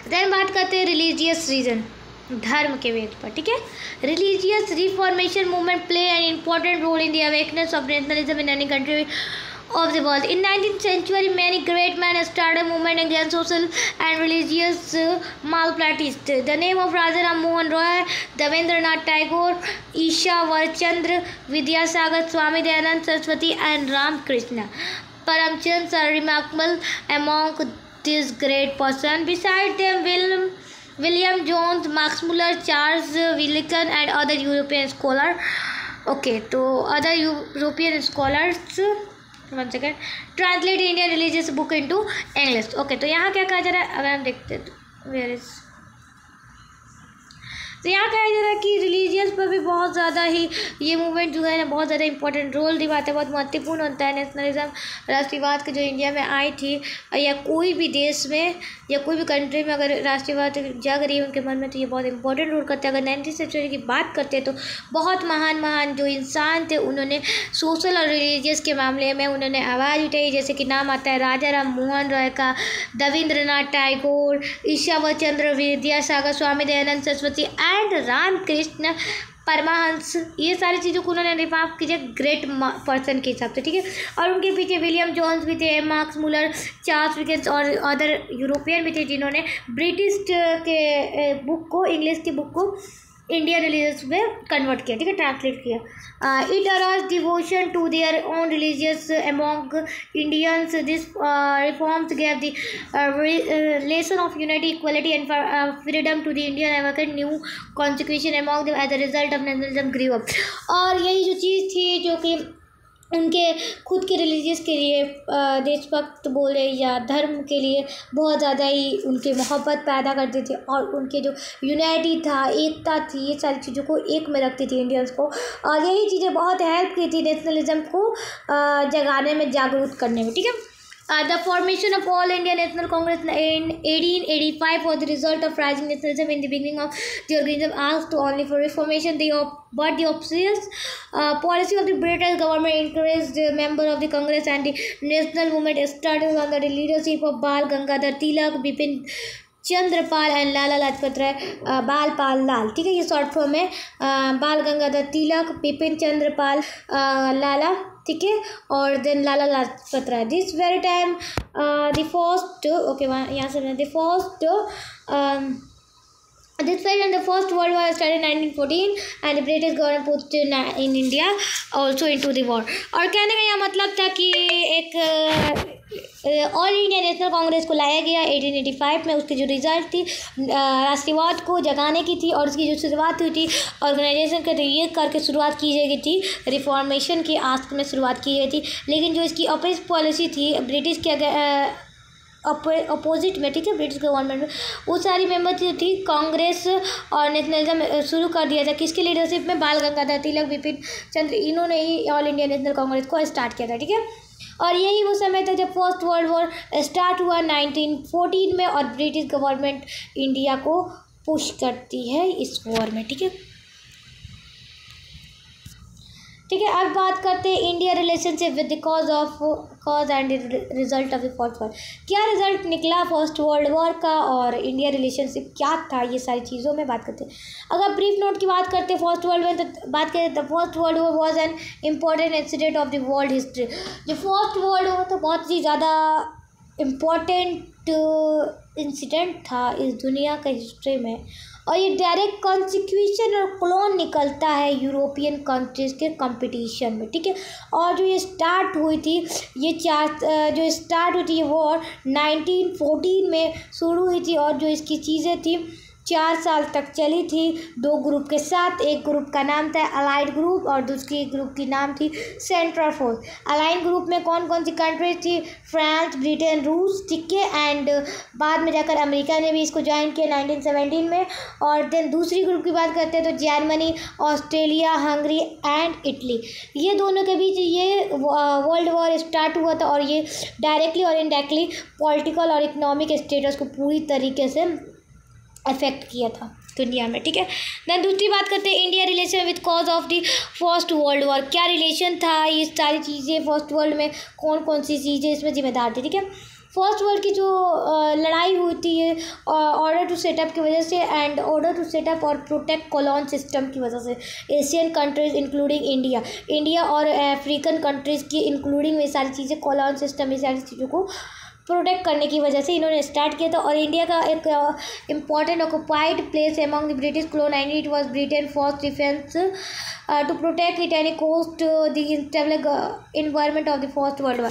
देन बात करते हैं रिलीजियस रीज़न, धर्म के वेद पर, ठीक है। Religious reformation movement play an important role in the awakeness of nationalism in any country of the world. In 19th century, many great men started a movement against social and religious malpractice. The name of Raja Ram Mohan Roy, Devendranath Tagore, Ishavarchandra Vidyasagar, Swami Dayanand Saraswati, and Ram Krishna Paramchand are remarkable among these great persons. Beside them, William Jones, Max Muller, Charles Wilkinson, and other European scholars. Okay, so other European scholars one second translate Indian religious book into English. Okay, तो यहाँ क्या कहा जा रहा है, अगर हम देखते हैं तो वेयर इज, तो यहाँ कहा जा रहा है कि रिलीजियस पर भी बहुत ज़्यादा ही ये मूवमेंट जो है ना बहुत ज़्यादा इंपॉर्टेंट रोल निभाता है, बहुत महत्वपूर्ण होता है। नेशनलिज्म, राष्ट्रीयवाद की जो इंडिया में आई थी, या कोई भी देश में या कोई भी कंट्री में अगर राष्ट्रीयवाद जाग रही है उनके मन में, तो ये बहुत इंपॉर्टेंट रोल करता है। अगर 19th सेंचुरी की बात करते हैं तो बहुत महान महान जो इंसान थे उन्होंने सोशल और रिलीजियस के मामले में उन्होंने आवाज़ उठाई, जैसे कि नाम आता है राजा राम मोहन रॉय का, देवेंद्रनाथ टैगोर, ईश्वर विद्यासागर, स्वामी दयानंद सरस्वती एंड रामकृष्ण परमहंस। ये सारी चीज़ों को उन्होंने रिमार्क कीजिए ग्रेट पर्सन के हिसाब से, ठीक है। और उनके पीछे विलियम जोन्स भी थे, मार्क्स मुलर, चार्ल्स विकिंस और अदर यूरोपियन भी थे जिन्होंने ब्रिटिश के बुक को, इंग्लिश की बुक को इंडियन रिलीजियस में कन्वर्ट किया, ठीक है, ट्रांसलेट किया। It arouse devotion to their own religious among Indians. This reforms gave the lesson of unity, equality and freedom to the Indian American new constitution among them as a result of nationalism grew up. और यही जो चीज़ थी जो कि उनके खुद के religious के लिए, देशभक्त बोले या धर्म के लिए बहुत ज़्यादा ही उनकी मोहब्बत पैदा करती थी, और उनके जो यूनाइटी था, एकता थी, ये सारी चीज़ों को एक में रखती थी इंडियंस को। और यही चीज़ें बहुत हेल्प की थी नेशनलिज्म को जगाने में, जागरूक करने में, ठीक है। The formation of All India National Congress in 1885 was the result of rising nationalism. In the beginning of the organism asked only for reformation, but the obvious policy of the British government encouraged the member of the Congress, and the national movement started under the leadership of Bal Gangadhar Tilak, Bipin Chandrapal and Lala Lajpat Rai, Balpal Lal, ठीक है, ये short form है। बाल गंगाधर तिलक, बिपिन चंद्रपाल, लाला, ठीक है, और देन Lala Lajpat Rai. This very time the first, okay, यहाँ से the first This fight in the First World War started in 1914 and the British government put in India also into the war. और कहने का यह मतलब था कि एक ऑल इंडिया नेशनल कांग्रेस को लाया गया 1885 में। उसकी जो रिजल्ट थी राष्ट्रवाद को जगाने की थी और उसकी जो शुरुआत हुई थी ऑर्गेनाइजेशन के ये करके शुरुआत की गई थी, रिफॉर्मेशन की आस्क में शुरुआत की गई थी। लेकिन जो इसकी अपोजिट पॉलिसी थी ब्रिटिश के अपोजिट में, ठीक है, ब्रिटिश गवर्नमेंट में वो सारी मेंबर थी कांग्रेस और नेशनलिज्म शुरू कर दिया था। किसकी लीडरशिप में? बाल गंगाधर तिलक, बिपिन चंद्र, इन्होंने ही ऑल इंडिया नेशनल कांग्रेस को स्टार्ट किया था, ठीक है। और यही वो समय था जब फर्स्ट वर्ल्ड वॉर स्टार्ट हुआ 1914 में और ब्रिटिश गवर्नमेंट इंडिया को पुश करती है इस वॉर में, ठीक है। ठीक है, अब बात करते हैं India relationship with the cause and result of the first war. क्या रिजल्ट निकला फर्स्ट वर्ल्ड वॉर का और इंडिया रिलेशनशिप क्या था, ये सारी चीज़ों में बात करते हैं। अगर ब्रीफ नोट की बात करते हैं फर्स्ट वर्ल्ड में, तो बात करें the first world war was an important incident of the world history. जो फर्स्ट वर्ल्ड वॉर तो बहुत ही ज़्यादा इम्पॉर्टेंट इंसिडेंट था इस दुनिया का हिस्ट्री में, और ये डायरेक्ट कॉन्सिक्वेशन और क्लोन निकलता है यूरोपियन कंट्रीज़ के कंपटीशन में, ठीक है। और जो ये स्टार्ट हुई थी जो स्टार्ट हुई थी ये वॉर 1914 में शुरू हुई थी और जो इसकी चीज़ें थी 4 साल तक चली थी 2 ग्रुप के साथ। एक ग्रुप का नाम था अलाइड ग्रुप और दूसरी ग्रुप की नाम थी सेंट्रल फोर्स। अलाइड ग्रुप में कौन कौन सी कंट्रीज थी? फ्रांस, ब्रिटेन, रूस, ठीक है, एंड बाद में जाकर अमेरिका ने भी इसको ज्वाइन किया 1917 में। और देन दूसरी ग्रुप की बात करते हैं तो Germany, Australia, Hungary and Italy, ये दोनों के बीच ये वर्ल्ड वॉर स्टार्ट हुआ था और ये डायरेक्टली और इनडायरेक्टली पॉलिटिकल और इकोनॉमिक स्टेटस को पूरी तरीके से अफेक्ट किया था दुनिया में, ठीक है। देन दूसरी बात करते हैं India relation with cause of the first world war. क्या रिलेशन था, ये सारी चीज़ें फर्स्ट वर्ल्ड में कौन कौन सी चीज़ें इसमें जिम्मेदार थी, ठीक है। फर्स्ट वर्ल्ड की जो लड़ाई हुई थी ये ऑर्डर टू सेटअप की वजह से एंड ऑर्डर टू सेटअप और प्रोटेक्ट कॉलोन सिस्टम की वजह से एशियन कंट्रीज़ इंक्लूडिंग इंडिया और अफ्रीकन कंट्रीज़ की इंक्लूडिंग ये सारी चीज़ें कॉलोन सिस्टम, ये सारी चीज़ों को प्रोटेक्ट करने की वजह से इन्होंने स्टार्ट किया था। और इंडिया का एक important occupied place among the British colony and it was Britain first defence to protect it any cost the instable environment of the first world war.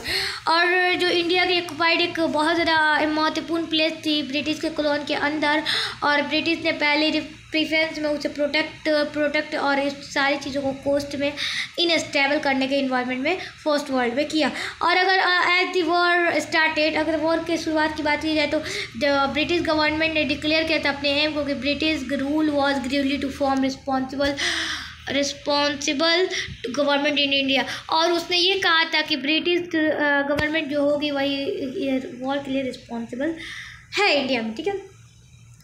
और जो इंडिया की ऑक्युपाइड एक बहुत ज़्यादा महत्वपूर्ण प्लेस थी ब्रिटिश के कॉलोनी के अंदर, और ब्रिटिश ने पहले प्रीफेंस में उसे प्रोटेक्ट और इस सारी चीज़ों को कोस्ट में इनस्टेबल करने के इन्वायरमेंट में फर्स्ट वर्ल्ड में किया। और अगर एज द वॉर स्टार्टेड, अगर वॉर की शुरुआत की बात की जाए तो द ब्रिटिश गवर्नमेंट ने डिक्लेयर किया था अपने एम को कि British rule was gradually to form responsible government in India. और उसने ये कहा था कि ब्रिटिश गवर्नमेंट जो होगी वही वॉर के लिए रिस्पॉन्सिबल है इंडिया में, ठीक है।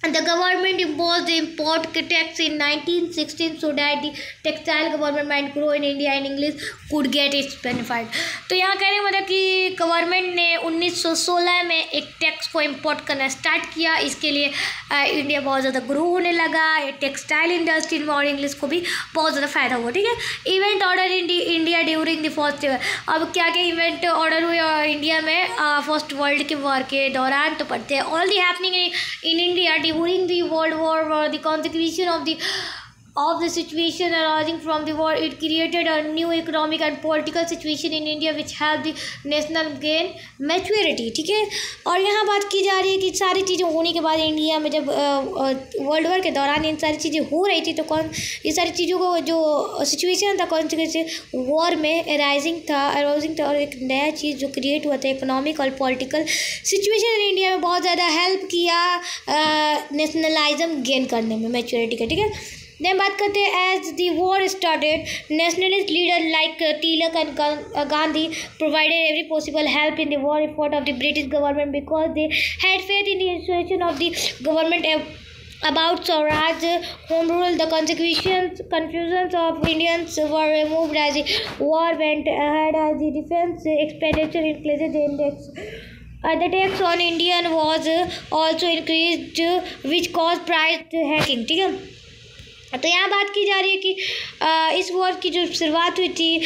The government imposed the import tax in 1916 so that the textile government might grow in India and English could get its benefit। तो यहाँ कहने मतलब कि गवर्नमेंट ने 1916 में एक टैक्स को इम्पोर्ट करना स्टार्ट किया, इसके लिए इंडिया बहुत ज़्यादा ग्रो होने लगा, टेक्सटाइल इंडस्ट्री में और इंग्लिश को भी बहुत ज़्यादा फायदा हुआ, ठीक है। Event order in India during the first war. अब क्या क्या इवेंट ऑर्डर हुए इंडिया में फर्स्ट वर्ल्ड के वॉर के दौरान, तो पढ़ते हैं all the happening in India during the World War or the consequence of the situation arising from the war. It created a new economic and political situation in India which helped the national gain maturity, ठीक है। और यहाँ बात की जा रही है कि सारी चीज़ें होने के बाद इंडिया में जब वर्ल्ड वॉर के दौरान इन सारी चीज़ें हो रही थी तो ये सारी चीज़ों को जो सिचुएशन था कॉन्सिक्वेंस वॉर में अराइजिंग था और एक नया चीज़ जो क्रिएट हुआ था इकोनॉमिक और पॉलिटिकल सिचुएशन इन इंडिया में बहुत ज़्यादा हेल्प किया नेशनलिज्म गेन करने में, मैच्योरिटी का, ठीक है। देन बात करते हैं as the war started nationalist leader like Tilak and Gandhi provided every possible help in the war effort of the British government because they had faith in the institution of the government about Swaraj home rule. The confusions of Indians were removed as the war went ahead, as the defense expenditure increased. The index the tax on Indian was also increased which caused price hacking, ठीक है। तो यहाँ बात की जा रही है कि इस वॉर की जो शुरुआत हुई थी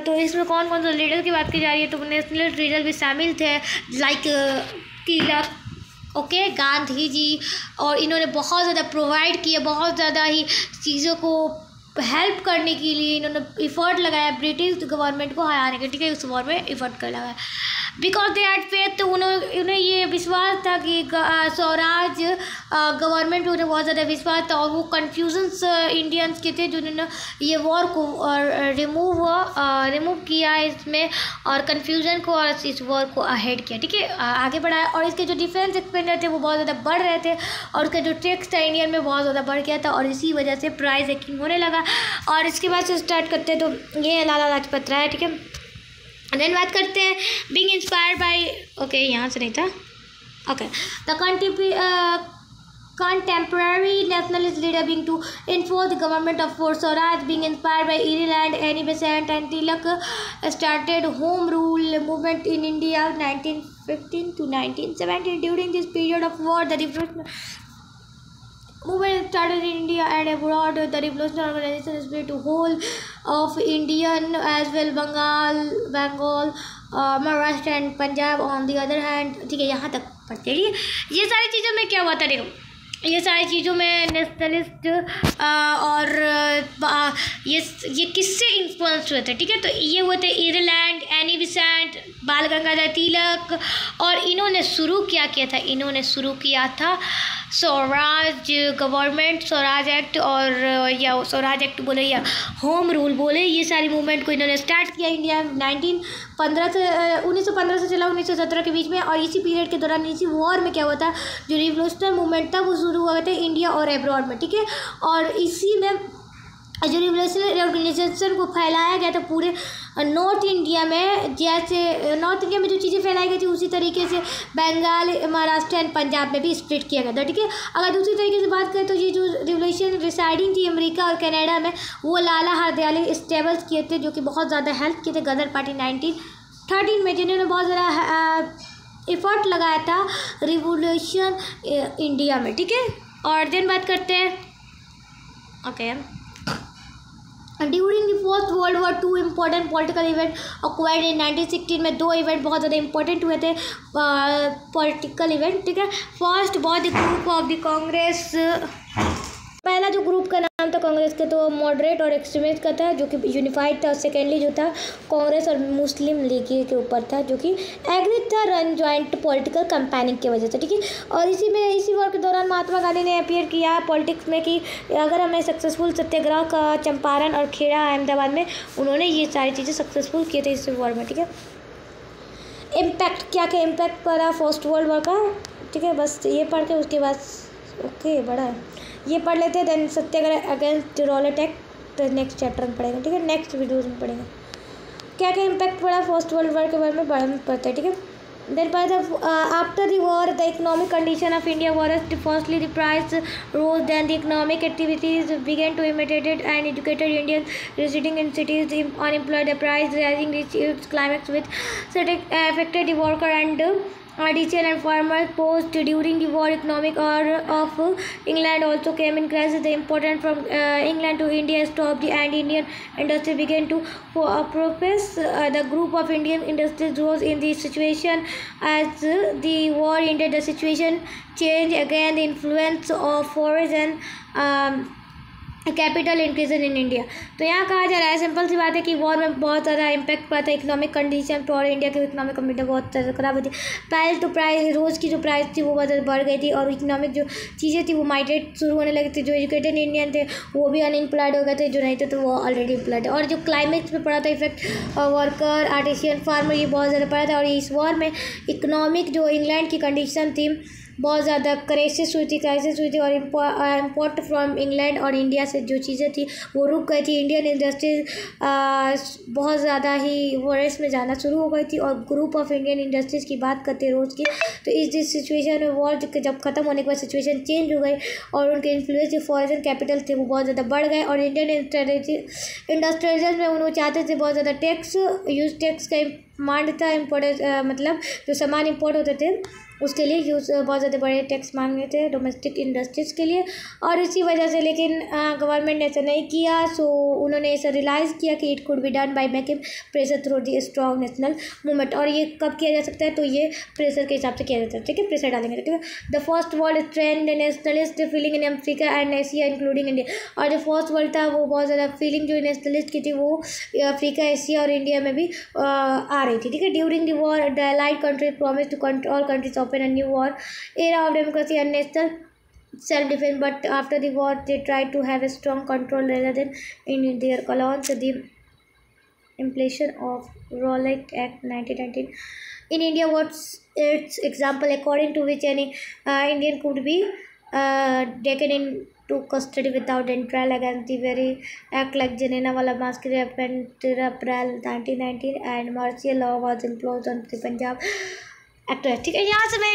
तो इसमें कौन कौन सा लीडर की बात की जा रही है, तो नेशनल लीडर भी शामिल थे लाइक तिलक, ओके, गांधी जी, और इन्होंने बहुत ज़्यादा प्रोवाइड किया, बहुत ज़्यादा ही चीज़ों को हेल्प करने के लिए इन्होंने एफर्ट लगाया ब्रिटिश गवर्नमेंट को हराने के, ठीक है, उस वॉर में एफर्ट कर लगाया। बिकॉज दे हैड फेथ, तो उन्हें ये विश्वास था कि स्वराज गवर्नमेंट में उन्हें बहुत ज़्यादा विश्वास था, और वो कन्फ्यूजन्स इंडियंस के थे जिन्होंने ये वॉर को रिमूव किया इसमें, और कन्फ्यूजन को और इस वॉर को अहेड किया, ठीक है, आगे बढ़ाया। और इसके जो डिफेंस एक्सपेंडिचर थे वो बहुत ज़्यादा बढ़ रहे थे, और उसका जो टैक्स था इंडियन में बहुत ज़्यादा बढ़ गया था, और इसी वजह से प्राइस हैकिंग होने लगा। और इसके बाद से स्टार्ट करते हैं, तो ये लाला लाजपत राय, ठीक है। देन बात करते हैं बीइंग इंस्पायर्ड बाय, ओके यहाँ से नहीं था, okay, the contemporary nationalist leader being to enforce the government of Swaraj, being inspired by Ireland, Annie Besant and Tilak, started home rule movement in India 1915 to 1917. During this period of war, the revolution movement started in India and abroad. The revolutionary organization spread to whole of Indian as well, Bengal, Maharashtra and Punjab on the other hand, ठीक है, यहाँ तक पढ़ते रहिए। ये सारी चीज़ों में क्या हुआ था, देखो, ये सारी चीज़ों में नेशनलिस्ट और ये किससे इन्फ्लुएंस हुए थे, ठीक है, तो ये हुए थे आयरलैंड, एनी बेसेंट, बाल गंगाधर तिलक, और इन्होंने शुरू क्या किया था, इन्होंने शुरू किया था स्वराज गवर्नमेंट, स्वराज एक्ट, और या स्वराज एक्ट बोले या होम रूल बोले, ये सारी मूवमेंट को इन्होंने स्टार्ट किया इंडिया 1915 से चला 1917 के बीच में। और इसी पीरियड के दौरान, इसी वॉर में क्या हुआ था, जो रिवोल्यूशनरी मूवमेंट था वो शुरू हुआ था इंडिया और एब्रॉड में, ठीक है। और इसी में जो रिवोल्यूशनरी ऑर्गेनाइजेशन को फैलाया गया था पूरे नॉर्थ इंडिया में, जैसे नॉर्थ इंडिया में जो चीज़ें फैलाई गई थी उसी तरीके से बंगाल, महाराष्ट्र एंड पंजाब में भी स्प्लिट किया गया था, ठीक है। अगर दूसरी तरीके से बात करें तो ये जो रिवोल्यूशन रिसाइडिंग थी अमेरिका और कनाडा में, वो लाला हरदयाली स्टेबल्स किए थे, जो कि बहुत ज़्यादा हेल्प किए थे गदर पार्टी 1913 में, जिन्होंने बहुत ज़्यादा एफर्ट लगाया था रिवोल्यूशन इंडिया में, ठीक है। और देन बात करते हैं, okay, during the first world war 2 important political event acquired in 1916 में 2 इवेंट बहुत ज़्यादा इंपॉर्टेंट हुए थे पॉलिटिकल इवेंट, ठीक है। फर्स्ट बहुत the group of the Congress, पहला जो ग्रुप का नाम था कांग्रेस के, तो मॉडरेट और एक्सट्रीमिस्ट का था, जो कि यूनिफाइड था। सेकेंडली जो था कांग्रेस और मुस्लिम लीग के ऊपर था, जो कि एग्रीड था रन ज्वाइंट पॉलिटिकल कैंपेनिंग की वजह से, ठीक है। और इसी वॉर के दौरान महात्मा गांधी ने अपीयर किया पॉलिटिक्स में कि अगर हमें सक्सेसफुल सत्याग्रह का चंपारण और खेड़ा अहमदाबाद में, उन्होंने ये सारी चीज़ें सक्सेसफुल किए थे इस वॉर में, ठीक है। इम्पैक्ट क्या क्या इम्पैक्ट पड़ा फर्स्ट वर्ल्ड वॉर का, ठीक है, बस ये पढ़ के उसके बाद ओके बड़ा है ये पढ़ लेते हैं। देन सत्याग्रह अगेंस्ट रॉलेट एक्ट तो नेक्स्ट चैप्टर में पढ़ेंगे, ठीक है, नेक्स्ट वीडियो में पढ़ेंगे क्या क्या इम्पैक्ट पड़ा फर्स्ट वर्ल्ड वॉर के बारे में बड़ा पढ़ते हैं, ठीक है। Then after the war the economic condition of India worst, firstly the price rose, then the economic activities began to imitated and educated Indian residing in cities unemployed, the price rising reach its climax with affected the worker and artisan and farmer post during the war. Economic of England also came in crisis. The import from England to India stopped and Indian industry began to progress. The group of Indian industries rose in the situation. As the war ended, the situation changed again. The influence of foreign capital increasing in India, तो यहाँ कहा जा रहा है simple सी बात है कि war में बहुत ज़्यादा इम्पैक्ट पड़ा था इकोनॉमिक कंडीशन पर, और इंडिया की इकोनॉमिक कंडीशन बहुत ज़्यादा खराब हुई थी। पहले तो प्राइस रोज़ की जो प्राइस थी वो बहुत ज़्यादा बढ़ गई थी, और इकोनॉमिक जो चीज़ें थी वो माइग्रेट शुरू होने लगी थी। जो एजुकेटेड इंडियन थे वो भी अनएम्प्लॉयड हो गए थे, जो नहीं थे तो वो ऑलरेडी एम्प्लॉयड है। और जो क्लाइमेक्स पे पड़ा था इफेक्ट वर्कर, आर्टिशियन, फार्मर, ये बहुत ज़्यादा पड़ा था। और इस वॉर में इकोनॉमिक जो इंग्लैंड की कंडीशन थी बहुत ज़्यादा क्राइसिस हुई थी, और इम्पोर्ट फ्रॉम इंग्लैंड और इंडिया से जो चीज़ें थी वो रुक गई थी। इंडियन इंडस्ट्रीज बहुत ज़्यादा ही वॉरेस में जाना शुरू हो गई थी। और ग्रुप ऑफ इंडियन इंडस्ट्रीज़ की बात करते हैं रोज़ की, तो इस सिचुएशन में वॉर जब ख़त्म होने के बाद सिचुएशन चेंज हो गई, और उनके इन्फ्लुएंस जो फॉरेन कैपिटल थे वो बहुत ज़्यादा बढ़ गए। और इंडियन इंडस्ट्रियल्स में उन्होंने चाहते थे बहुत ज़्यादा टैक्स का मांड था, इम्पोर्टेंट मतलब जो सामान इम्पोर्ट होते थे उसके लिए यूज़ बहुत ज़्यादा बड़े टैक्स मांगे थे डोमेस्टिक इंडस्ट्रीज़ के लिए, और इसी वजह से लेकिन गवर्नमेंट ने ऐसा नहीं किया। सो उन्होंने ऐसा रियलाइज़ किया कि it could be done by making pressure through the strong national movement. और ये कब किया जा सकता है, तो ये प्रेशर के हिसाब से किया जाता है, ठीक है, प्रेशर डालेंगे, ठीक है। The first world trend nationalist feeling in Africa and Asia including India. और जो फर्स्ट वर्ल्ड था वो बहुत ज़्यादा फीलिंग जो नेशनलिस्ट की थी वो अफ्रीका, एशिया और इंडिया में भी आ रही थी, ठीक है। During the war the allied countries promise to all countries open a new war era of democracy and national self-defense, but after the war they tried to have a strong control rather than in their colonies. The implementation of Rowlatt Act 1919 in India was its example, according to which any Indian could be taken into custody without any trial against the very act like Jallianwala Massacre happened in April 1919 and martial law was imposed on the Punjab Act, ठीक है। यहाँ से मैं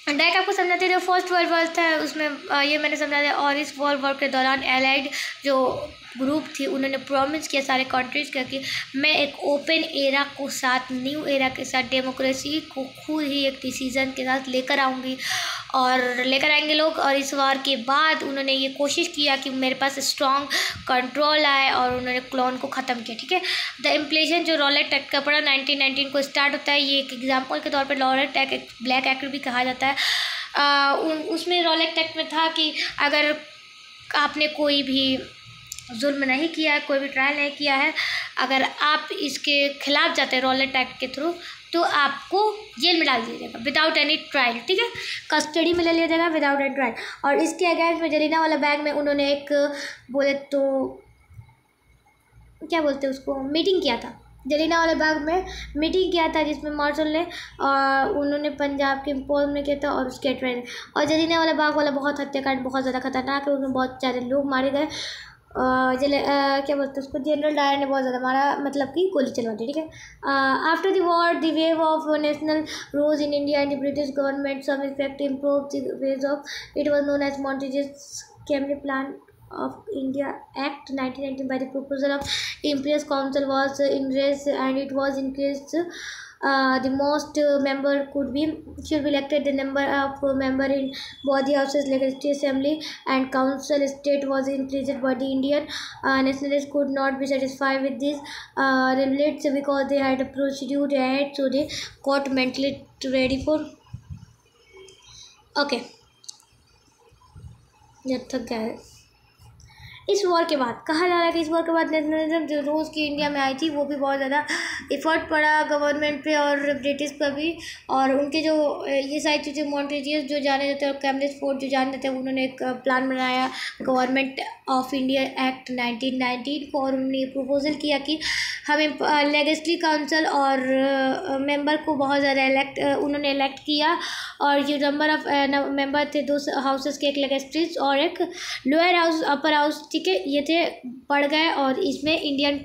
direct आपको समझाते जो first world war था उसमें ये मैंने समझा दिया। और इस वर्ल्ड वॉर के दौरान एलाइड जो ग्रुप थी उन्होंने प्रॉमिस किया सारे कंट्रीज का कि मैं एक ओपन एरा को साथ, न्यू एरा के साथ डेमोक्रेसी को खुद ही एक डिसीजन के साथ लेकर आऊँगी और लेकर आएंगे लोग। और इस वार के बाद उन्होंने ये कोशिश किया कि मेरे पास स्ट्रॉन्ग कंट्रोल आए और उन्होंने क्लोन को ख़त्म किया, ठीक है। द इम्प्लेशन जो रॉलेट एक्ट का पड़ा 1919 को स्टार्ट होता है, ये एक एग्जाम्पल के तौर पर रॉलेट एक्ट एक ब्लैक एक्ट भी कहा जाता है। उसमें रॉलेट एक्ट में था कि अगर आपने कोई भी जुल्म नहीं किया है, कोई भी ट्रायल नहीं किया है, अगर आप इसके खिलाफ जाते हैं रॉलेट एक्ट के थ्रू तो आपको जेल में डाल दिया जाएगा विदाउट एनी ट्रायल, ठीक है, कस्टडी में ले लिया जाएगा विदाउट एनी ट्रायल। और इसके अगेंस्ट में जलियांवाला बाग में उन्होंने एक बोले तो क्या बोलते हैं उसको, मीटिंग किया था। जलियांवाला बाग में मीटिंग किया था जिसमें मार्शल ने उन्होंने पंजाब के पोल में किया था और उसके ट्रायल। और जलियांवाला बाग वाला बहुत हत्याकांड बहुत ज़्यादा खतरनाक है, उसमें बहुत सारे लोग मारे गए। क्या बोलते हैं उसको, जनरल डायर ने बहुत ज़्यादा मारा, मतलब कि गोली चलवा दी, ठीक है। After the war the wave of national rose in India and the British government some effect improve the ways of it was known as Montagu's camera plan of India Act 1919 by the proposal of Imperial Council was increased and it was increased. The most member should be elected. The number of member in both the houses, legislative assembly and council state was increased, but the Indian nationalists could not be satisfied with this results because they had a procedure ahead, so they got mentally ready for okay जब तक क्या है। इस war के बाद कहा जा रहा है कि इस वॉर के बाद नेशनलिज्म जो रोज़ की इंडिया में आई थी वो भी बहुत ज़्यादा इफ़र्ट पड़ा गवर्नमेंट पे और ब्रिटिश पर भी। और उनके जो ये सारी चीज़ें मॉन्टेजियस जो जाने जाते हैं और कैमरेज फोर्ट जो जाने जाते हैं उन्होंने एक प्लान बनाया गवर्नमेंट ऑफ इंडिया एक्ट 1919 को, और उन्होंने ये प्रपोजल किया कि हमें लेजिस्लेटिव काउंसिल और मेंबर को बहुत ज़्यादा उन्होंने इलेक्ट किया। और जो नंबर ऑफ मेंबर थे दो हाउसेस के, एक लेजिस्लेटिव और एक लोअर हाउस अपर हाउस, ठीक है, ये थे बढ़ गए। और इसमें इंडियन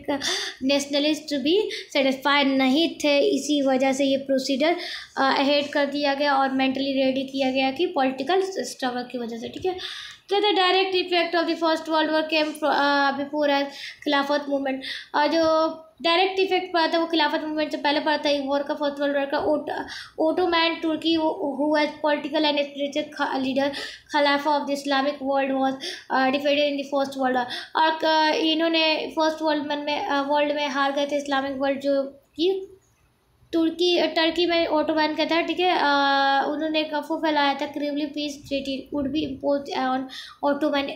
नेशनलिस्ट भी सेटिस्फाइड नहीं थे, इसी वजह से ये प्रोसीजर अहेड कर दिया गया और मेंटली रेडी किया गया कि पॉलिटिकल स्ट्रगल की वजह से, ठीक है। तो the direct effect of the first world war came before as Khilafat movement. और जो डायरेक्ट इफेक्ट पड़ा था वो खिलाफत मूवमेंट से पहले पड़ा था। वॉर का फर्स्ट वर्ल्ड वॉर का ओटोमैन तुर्की who as political and spiritual leader खिलाफा of the Islamic world was defeated in the first world war. और इन्होंने फर्स्ट वर्ल्ड में हार गए थे इस्लामिक वर्ल्ड जो कि टर्की में ओटोमैन का था, ठीक है। उन्होंने एक अफवाह फैलाया था cruelly peace treaty would be impose on Ottoman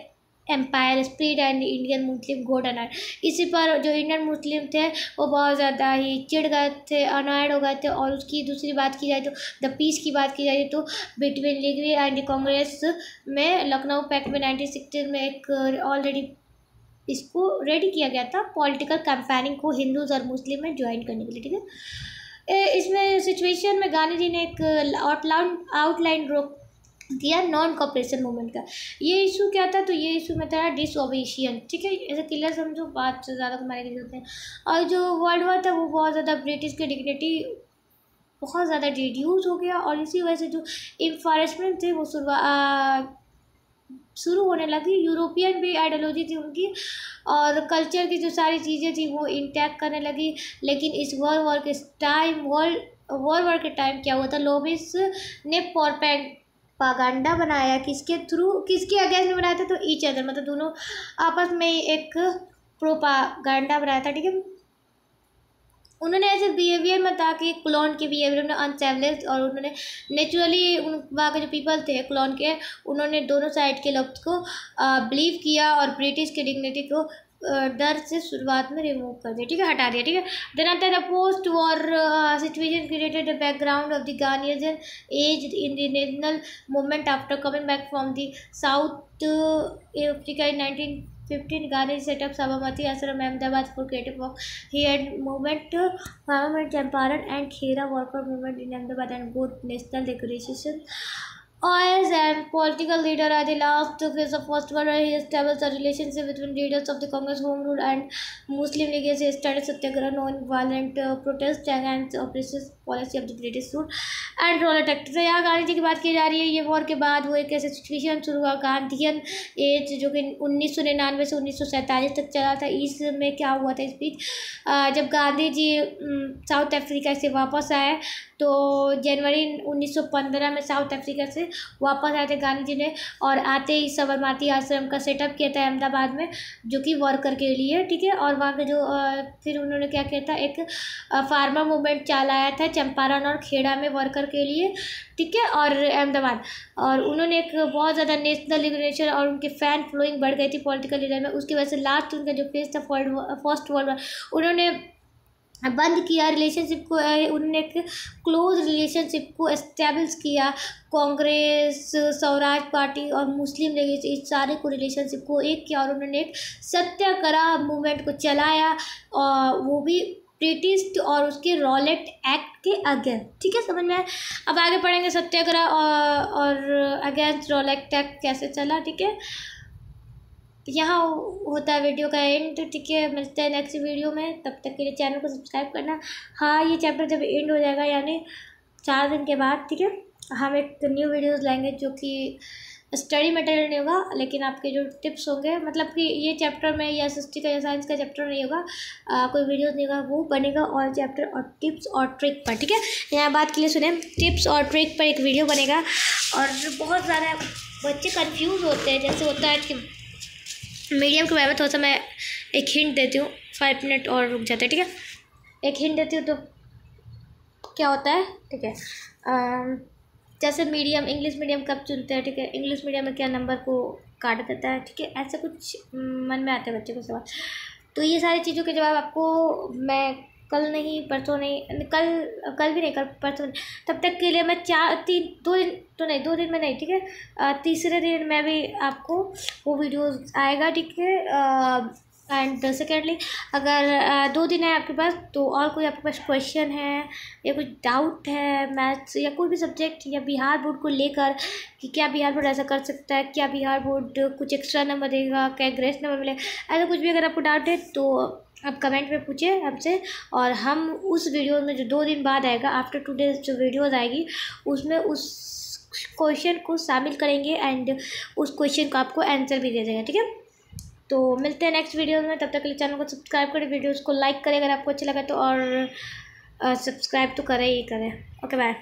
empire spread and Indian Muslim got annoyed. इसी पर जो इंडियन मुस्लिम थे वो बहुत ज़्यादा ही चिढ़ गए थे, अनॉयड हो गए थे। और उसकी दूसरी बात की जाए तो द पीस की बात की जाए तो बिटवीन लीगरी एंड कांग्रेस में लखनऊ पैक्ट में 1960 में एक ऑलरेडी इसको रेडी किया गया था पॉलिटिकल कैंपेनिंग को हिंदूज और मुस्लिम में ज्वाइन करने के लिए, ठीक है। इसमें सिचुएशन में गांधी जी ने एक आउटलाइन रोक दिया नॉन कॉपरेशन मूवमेंट का। ये इशू क्या था, तो ये इशू में था डिसओबेशियन, ठीक है, ऐसे क्लियर समझो, बात से ज़्यादा हमारे लिए होते हैं। और जो वर्ल्ड वॉर था वो बहुत ज़्यादा ब्रिटिश की डिग्निटी बहुत ज़्यादा रिड्यूस हो गया और इसी वजह से जो इन्फोर्समेंट थे वो शुरू होने लगी। यूरोपियन भी आइडियोलॉजी थी उनकी और कल्चर की जो सारी चीज़ें थी वो इंटैक्ट करने लगी। लेकिन इस वर्ल्ड वॉर के टाइम वर्ल्ड वर्ल्ड वॉर के टाइम क्या हुआ था, लोबिस ने प्रोपेगेंडा बनाया, किसके थ्रू, किसके अगेंस्ट में बनाया था, तो ईच अदर, मतलब दोनों आपस में एक प्रोपागेंडा बनाया था, ठीक है। उन्होंने ऐसे बिहेवियर में था कि क्लोन के बिहेवियर में अनसेवलेस, और उन्होंने नेचुरली वहाँ के जो पीपल थे क्लोन के, उन्होंने दोनों साइड के लोग को बिलीव किया और ब्रिटिश के डिग्निटी को डर से शुरुआत में रिमूव कर दिया, ठीक है, हटा दिया, ठीक है। देन आता है the post war situation created the background of the Gandhian age in the national movement after coming back from the South Africa in 1915. Gandhi set up Sabarmati Ashram, Ahmedabad for creative work. He had movement, farmer Champaran and Khera worker movement in Ahmedabad and both national recognition. As a political leader at the last phase of First World War, he established a relationship between leaders of the Congress Home Rule and Muslim League. He started Satyagraha, non-violent protest against oppressive policy of the British rule and roller tactics. तो यहाँ गांधी जी की बात की जा रही है। ये war के बाद वो एक ऐसे सिचुएशन शुरू हुआ, गांधीयन एज, जो कि 1999 से 1947 तक चला था। इसमें क्या हुआ था, स्पीच जब गांधी जी साउथ अफ्रीका से वापस आए, तो जनवरी 1915 में साउथ अफ्रीका से वापस आए थे गांधी जी ने, और आते ही साबरमती आश्रम का सेटअप किया था अहमदाबाद में, जो कि वर्कर के लिए, ठीक है। और वहाँ के जो फिर उन्होंने क्या किया था, एक फार्मर मूवमेंट चलाया था चंपारण और खेड़ा में वर्कर के लिए, ठीक है, और अहमदाबाद। और उन्होंने एक बहुत ज़्यादा नेशनल लिबरेशन और उनके फैन फॉलोइंग बढ़ गई थी पॉलिटिकल लीडर में। उसकी वजह से लास्ट उनका जो फेस था फर्स्ट वर्ल्ड वॉर, उन्होंने बंद किया रिलेशनशिप को, उन्होंने एक क्लोज रिलेशनशिप को एस्टेब्लिश किया कांग्रेस, स्वराज पार्टी और मुस्लिम लीग, इस सारे को रिलेशनशिप को एक किया, और उन्होंने एक सत्याग्रह मूवमेंट को चलाया, और वो भी ब्रिटिश और उसके रॉलेट एक्ट के अगेंस्ट, ठीक है, समझ में आया। अब आगे पढ़ेंगे सत्याग्रह और अगेंस्ट रॉलेट एक्ट कैसे चला, ठीक है। यहाँ होता है वीडियो का एंड, ठीक है। मिलते हैं नेक्स्ट वीडियो में, तब तक के लिए चैनल को सब्सक्राइब करना। हाँ, ये चैप्टर जब एंड हो जाएगा, यानी 4 दिन के बाद, ठीक है, हम एक न्यू वीडियोस लाएंगे जो कि स्टडी मटेरियल नहीं होगा, लेकिन आपके जो टिप्स होंगे, मतलब कि ये चैप्टर में या एसएसटी का या साइंस का चैप्टर नहीं होगा, कोई वीडियोस नहीं होगा, वो बनेगा और चैप्टर और टिप्स और ट्रिक पर, ठीक है। यहाँ बात के लिए सुने, टिप्स और ट्रिक पर एक वीडियो बनेगा। और बहुत ज़्यादा बच्चे कन्फ्यूज़ होते हैं, जैसे होता है कि मीडियम के बारे में थोड़ा सा मैं एक हिंट देती हूँ, 5 मिनट और रुक जाते हैं, ठीक है। एक हिंट देती हूँ तो क्या होता है, ठीक है। जैसे मीडियम, इंग्लिश मीडियम कब चुनते हैं, ठीक है, इंग्लिश मीडियम में क्या नंबर को काट देता है, ठीक है, ऐसा कुछ मन में आता है बच्चे को सवाल। तो ये सारी चीज़ों के जवाब आपको मैं कल नहीं, परसों नहीं, कल भी नहीं, कल परसों नहीं, तब तक के लिए मैं 2 दिन में नहीं, ठीक है, तीसरे दिन मैं भी आपको वो वीडियोस आएगा, ठीक है। एंड सेकेंडली, अगर 2 दिन है आपके पास, तो और कोई आपके पास क्वेश्चन है या कुछ डाउट है मैथ्स या कोई भी सब्जेक्ट या बिहार बोर्ड को लेकर, कि क्या बिहार बोर्ड ऐसा कर सकता है, क्या बिहार बोर्ड कुछ एक्स्ट्रा नंबर देगा, क्या ग्रेस नंबर मिलेगा, ऐसा कुछ भी अगर आपको डाउट है तो आप कमेंट में पूछिए हमसे, और हम उस वीडियो में जो 2 दिन बाद आएगा, आफ्टर 2 डेज जो वीडियोज़ आएगी, उसमें उस क्वेश्चन को शामिल करेंगे एंड उस क्वेश्चन का आपको आंसर भी दे देगा, ठीक है। तो मिलते हैं नेक्स्ट वीडियो में, तब तक के लिए चैनल को सब्सक्राइब करें, वीडियोज़ को लाइक करें अगर आपको अच्छा लगा तो, और सब्सक्राइब तो करें ही करें। Okay, bye.